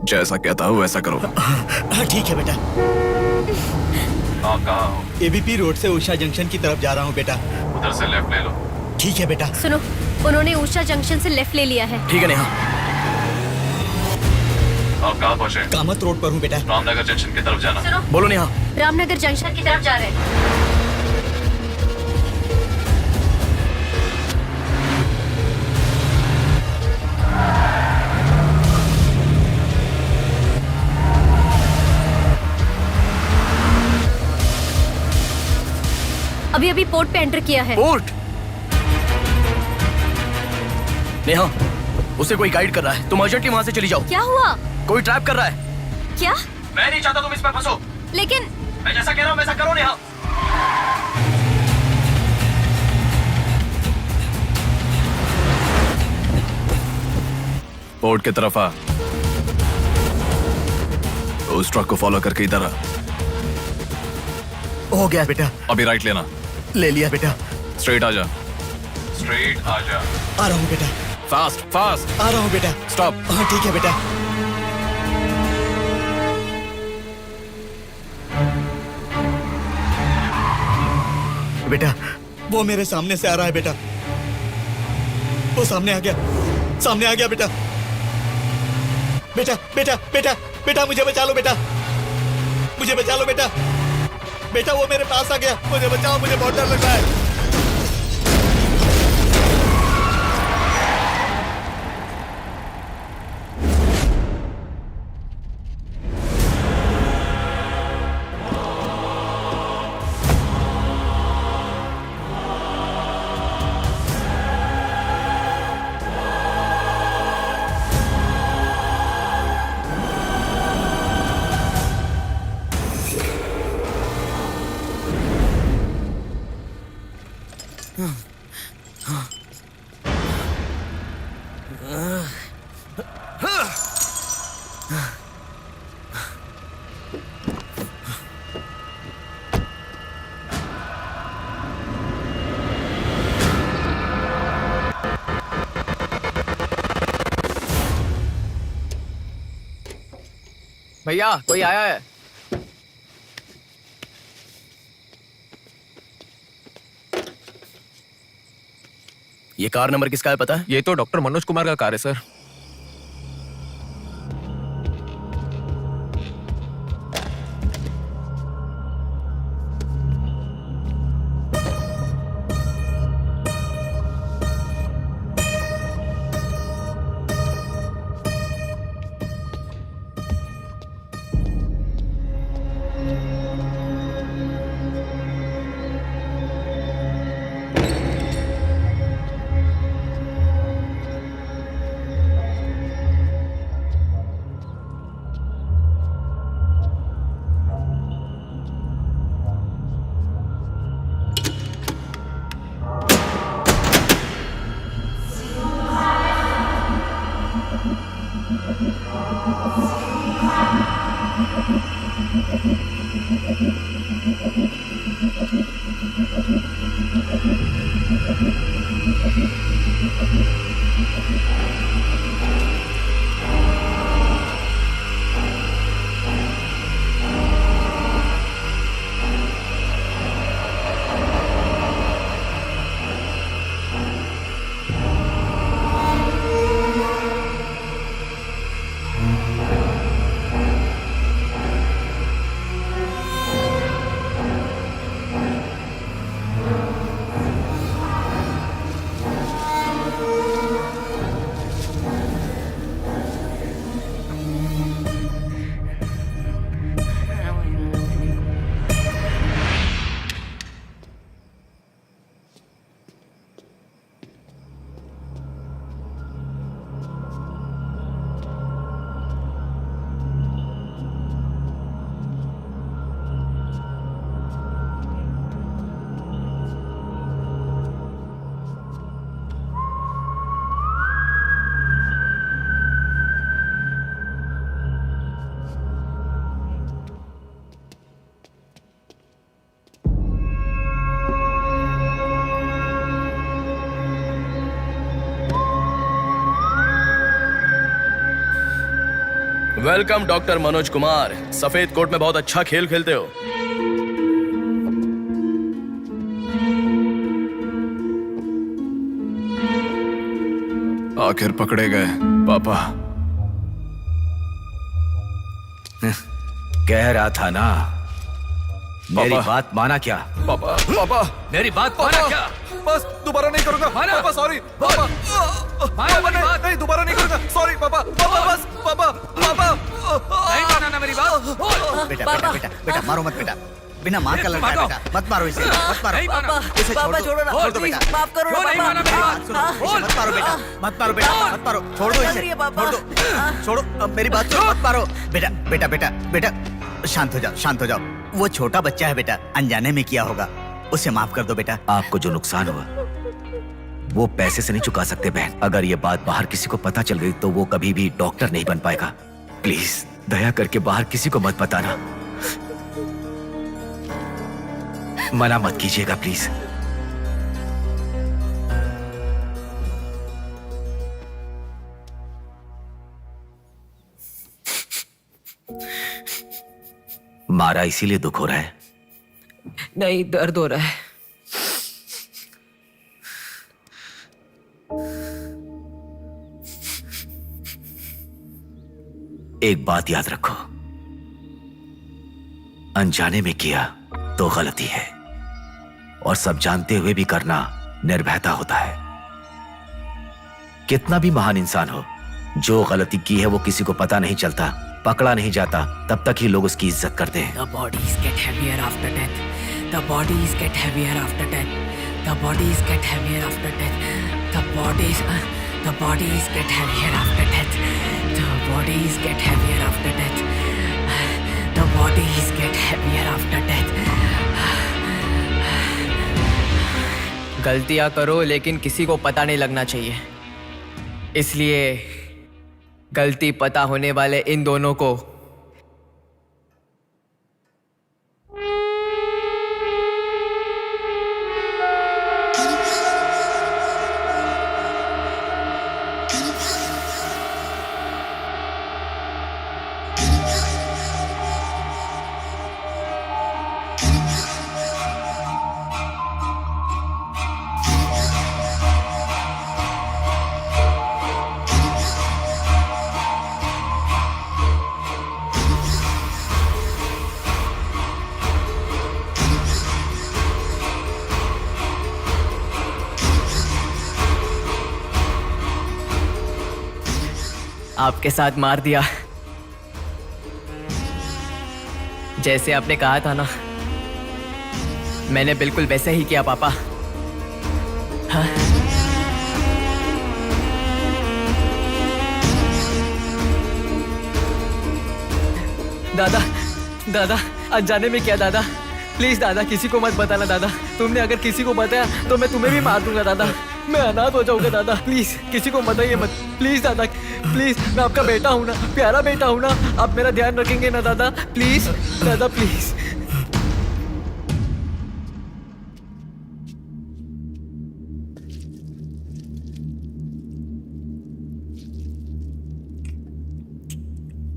जैसा कहता हूँ वैसा करो। हाँ ठीक है बेटा। आप कहाँ हो? एबीपी रोड से उषा जंक्शन की तरफ जा रहा हूँ बेटा। उधर से लेफ्ट ले लो। ठीक है बेटा। सुनो, उन्होंने उषा जंक्शन से लेफ्ट ले लिया है। ठीक है नेहा। आप कहाँ पहुँचे? कामत रोड पर हूँ बेटा। रामनगर जंक्शन की तरफ जाना। सुनो, बोलो नेहा। रामनगर जंक्शन की तरफ जा रहे हैं। अभी अभी पोर्ट पे एंटर किया है। पोर्ट? नेहा, उसे कोई गाइड कर रहा है, तुम अर्जेंटली वहाँ से चली जाओ। क्या हुआ? कोई ट्रैप कर रहा है। क्या? मैं नहीं चाहता तुम इस पर फंसो। लेकिन मैं जैसा कह रहा हूँ वैसा करो नेहा। पोर्ट की तरफ आ। उस ट्रक को फॉलो करके इधर आ। हो गया बेटा। अभी राइट लेना। ले लिया बेटा। स्ट्रेट आ जा। स्ट्रेट आ जा। आ रहा हूँ बेटा। Fast fast. आ रहा हूँ बेटा। स्टॉप। हाँ ठीक है बेटा। बेटा, वो मेरे सामने से आ रहा है बेटा। वो सामने आ गया, सामने आ गया बेटा। बेटा बेटा बेटा बेटा मुझे बचा लो बेटा, मुझे बचा लो बेटा। बेटा वो मेरे पास आ गया, मुझे बचाओ, मुझे बहुत डर लग रहा है। भैया कोई आया है। ये कार नंबर किसका है पता है? ये तो डॉक्टर मनोज कुमार का कार है sir. Welcome doctor Manoj Kumar. सफेद कोट में बहुत अच्छा खेल खेलते हो। आखिर पकड़े गए पापा। कह रहा था ना, मेरी बात माना क्या? पापा पापा मेरी बात माना क्या? बस दोबारा नहीं करूंगा पापा, सॉरी पापा। पापा नहीं दोबारा नहीं करूंगा, सॉरी पापा। पापा बस पापा पापा नहीं माना ना मेरी बात। बेटा बेटा बेटा बेटा मारो मत बेटा, बिना माँ का लड़का है बेटा, मत मारो इसे, मत मारो इसे, छोड़ दो, छोड़ दो बेटा, माफ करो ना इसे मत मारो बेटा, मत मारो बेटा, मत मारो, छोड़ दो इसे, छोड़ दो, छोड़ो, अब मेरी बात सुनो, मत मारो बेटा बेटा बेटा बेटा, शांत हो जाओ, शांत हो जाओ। वो छोटा बच्चा है बेटा, अनजाने में किया होगा, उसे माफ कर दो बेटा। आपको जो नुकसान हुआ वो पैसे से नहीं चुका सकते बहन। अगर ये बात बाहर किसी को पता चल गई तो वो कभी भी डॉक्टर नहीं बन पाएगा। प्लीज दया करके बाहर किसी को मत बताना, मना मत कीजिएगा प्लीज। मारा इसीलिए दुख हो रहा है? नहीं, दर्द हो रहा है। एक बात याद रखो, अनजाने में किया तो गलती है, और सब जानते हुए भी करना निर्भयता होता है। कितना भी महान इंसान हो, जो गलती की है वो किसी को पता नहीं चलता, पकड़ा नहीं जाता, तब तक ही लोग उसकी इज्जत करते हैं। The bodies get heavier after death. The bodies get heavier after death. The bodies get heavier after death. The bodies get heavier after death. The bodies get heavier after death. The bodies get heavier after death. गलतियां करो लेकिन किसी को पता नहीं लगना चाहिए, इसलिए गलती पता होने वाले इन दोनों को आपके साथ मार दिया, जैसे आपने कहा था ना, मैंने बिल्कुल वैसे ही किया पापा। हाँ? दादा दादा अनजाने में किया दादा, प्लीज दादा किसी को मत बताना दादा, तुमने अगर किसी को बताया तो मैं तुम्हें भी मार दूंगा दादा, मैं अनाथ हो जाऊंगा दादा, प्लीज किसी को बताइए मत, प्लीज दादा प्लीज, मैं आपका बेटा हूं ना, प्यारा बेटा हूं ना, आप मेरा ध्यान रखेंगे ना दादा, प्लीज दादा प्लीज।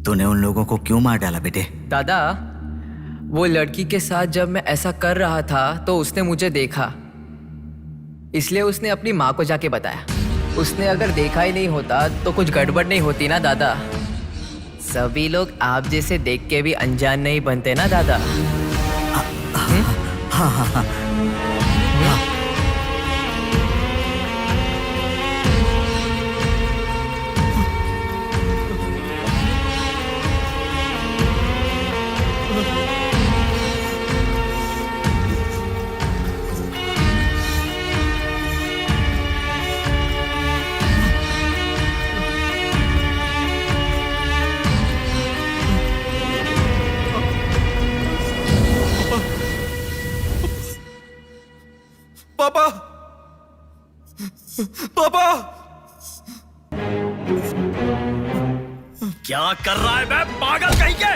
तूने उन लोगों को क्यों मार डाला बेटे? दादा वो लड़की के साथ जब मैं ऐसा कर रहा था तो उसने मुझे देखा, इसलिए उसने अपनी माँ को जाके बताया। उसने अगर देखा ही नहीं होता तो कुछ गड़बड़ नहीं होती ना दादा। सभी लोग आप जैसे देख के भी अनजान नहीं बनते ना दादा। हाँ हाँ हाँ पापा पापा क्या कर रहा है बे पागल कहीं के?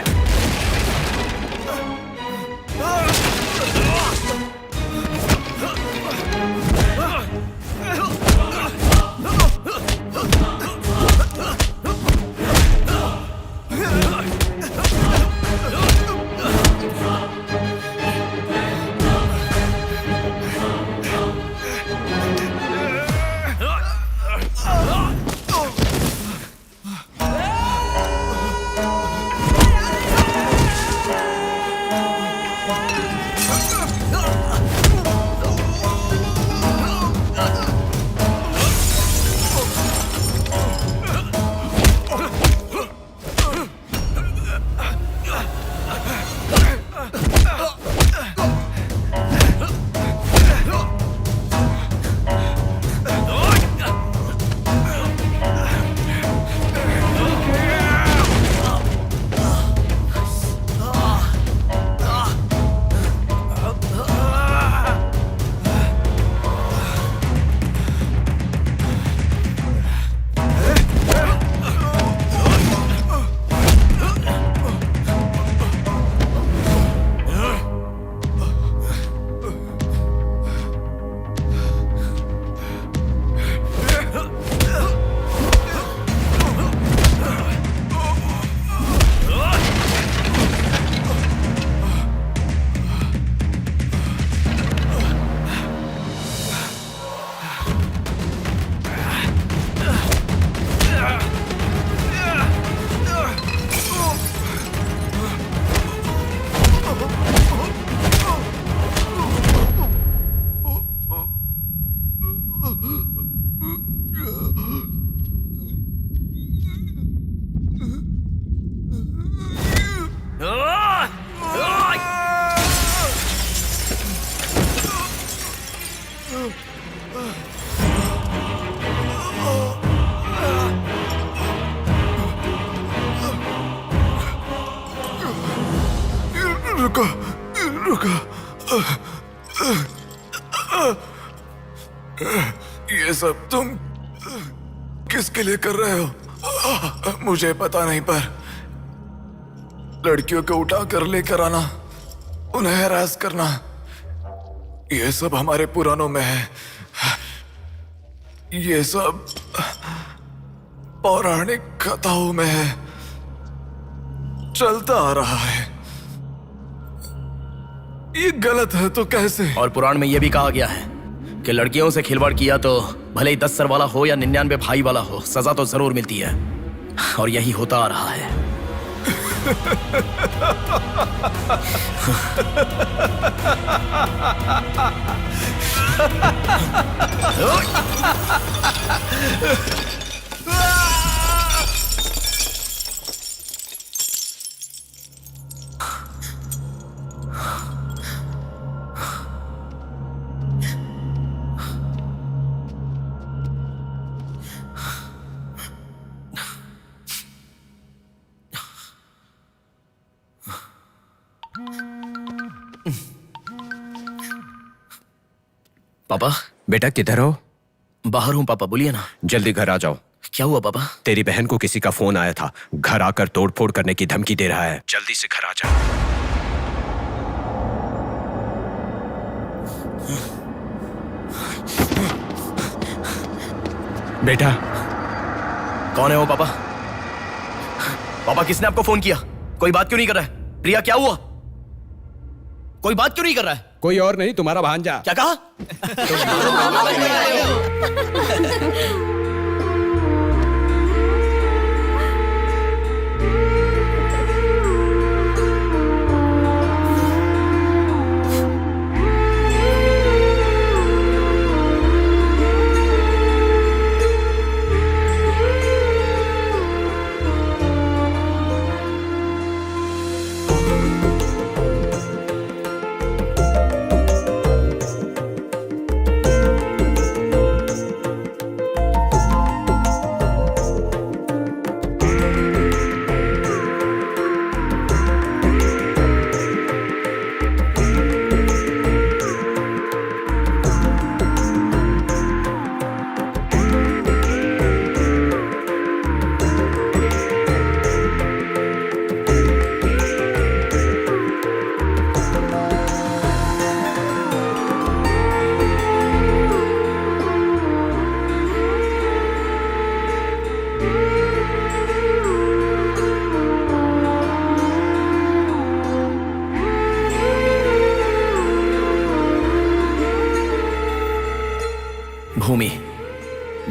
रुको रुको, ये सब तुम किसके लिए कर रहे हो? मुझे पता नहीं, पर लड़कियों को उठा कर लेकर आना, उन्हें हैरास करना, ये सब हमारे पुराणों में है। ये सब पौराणिक कथाओं में है, चलता आ रहा है। ये गलत है तो कैसे? और पुराण में यह भी कहा गया है कि लड़कियों से खिलवाड़ किया तो भले ही 10 सर वाला हो या 99 भाई वाला हो, सजा तो जरूर मिलती है। और यही होता आ रहा है। पापा। बेटा किधर हो? बाहर हूँ पापा, बोलिए ना। जल्दी घर आ जाओ। क्या हुआ पापा? तेरी बहन को किसी का फोन आया था, घर आकर तोड़फोड़ करने की धमकी दे रहा है। जल्दी से घर आ जा। बेटा। कौन है वो पापा? पापा किसने आपको फोन किया? कोई बात क्यों नहीं कर रहा है? प्रिया क्या हुआ? कोई बात क्यों नहीं कर रहा है? कोई और नहीं, तुम्हारा भांजा। क्या कहा?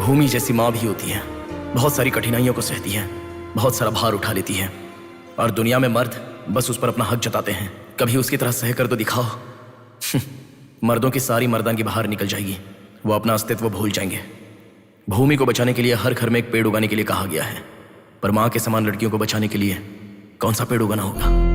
भूमि जैसी माँ भी होती है, बहुत सारी कठिनाइयों को सहती है, बहुत सारा भार उठा लेती है। और दुनिया में मर्द बस उस पर अपना हक जताते हैं। कभी उसकी तरह सह कर तो दिखाओ, मर्दों की सारी मर्दानगी बाहर निकल जाएगी, वो अपना अस्तित्व भूल जाएंगे। भूमि को बचाने के लिए हर घर में एक पेड़ उगाने के लिए कहा गया है, पर मां के समान लड़कियों को बचाने के लिए कौन सा पेड़ उगाना होगा?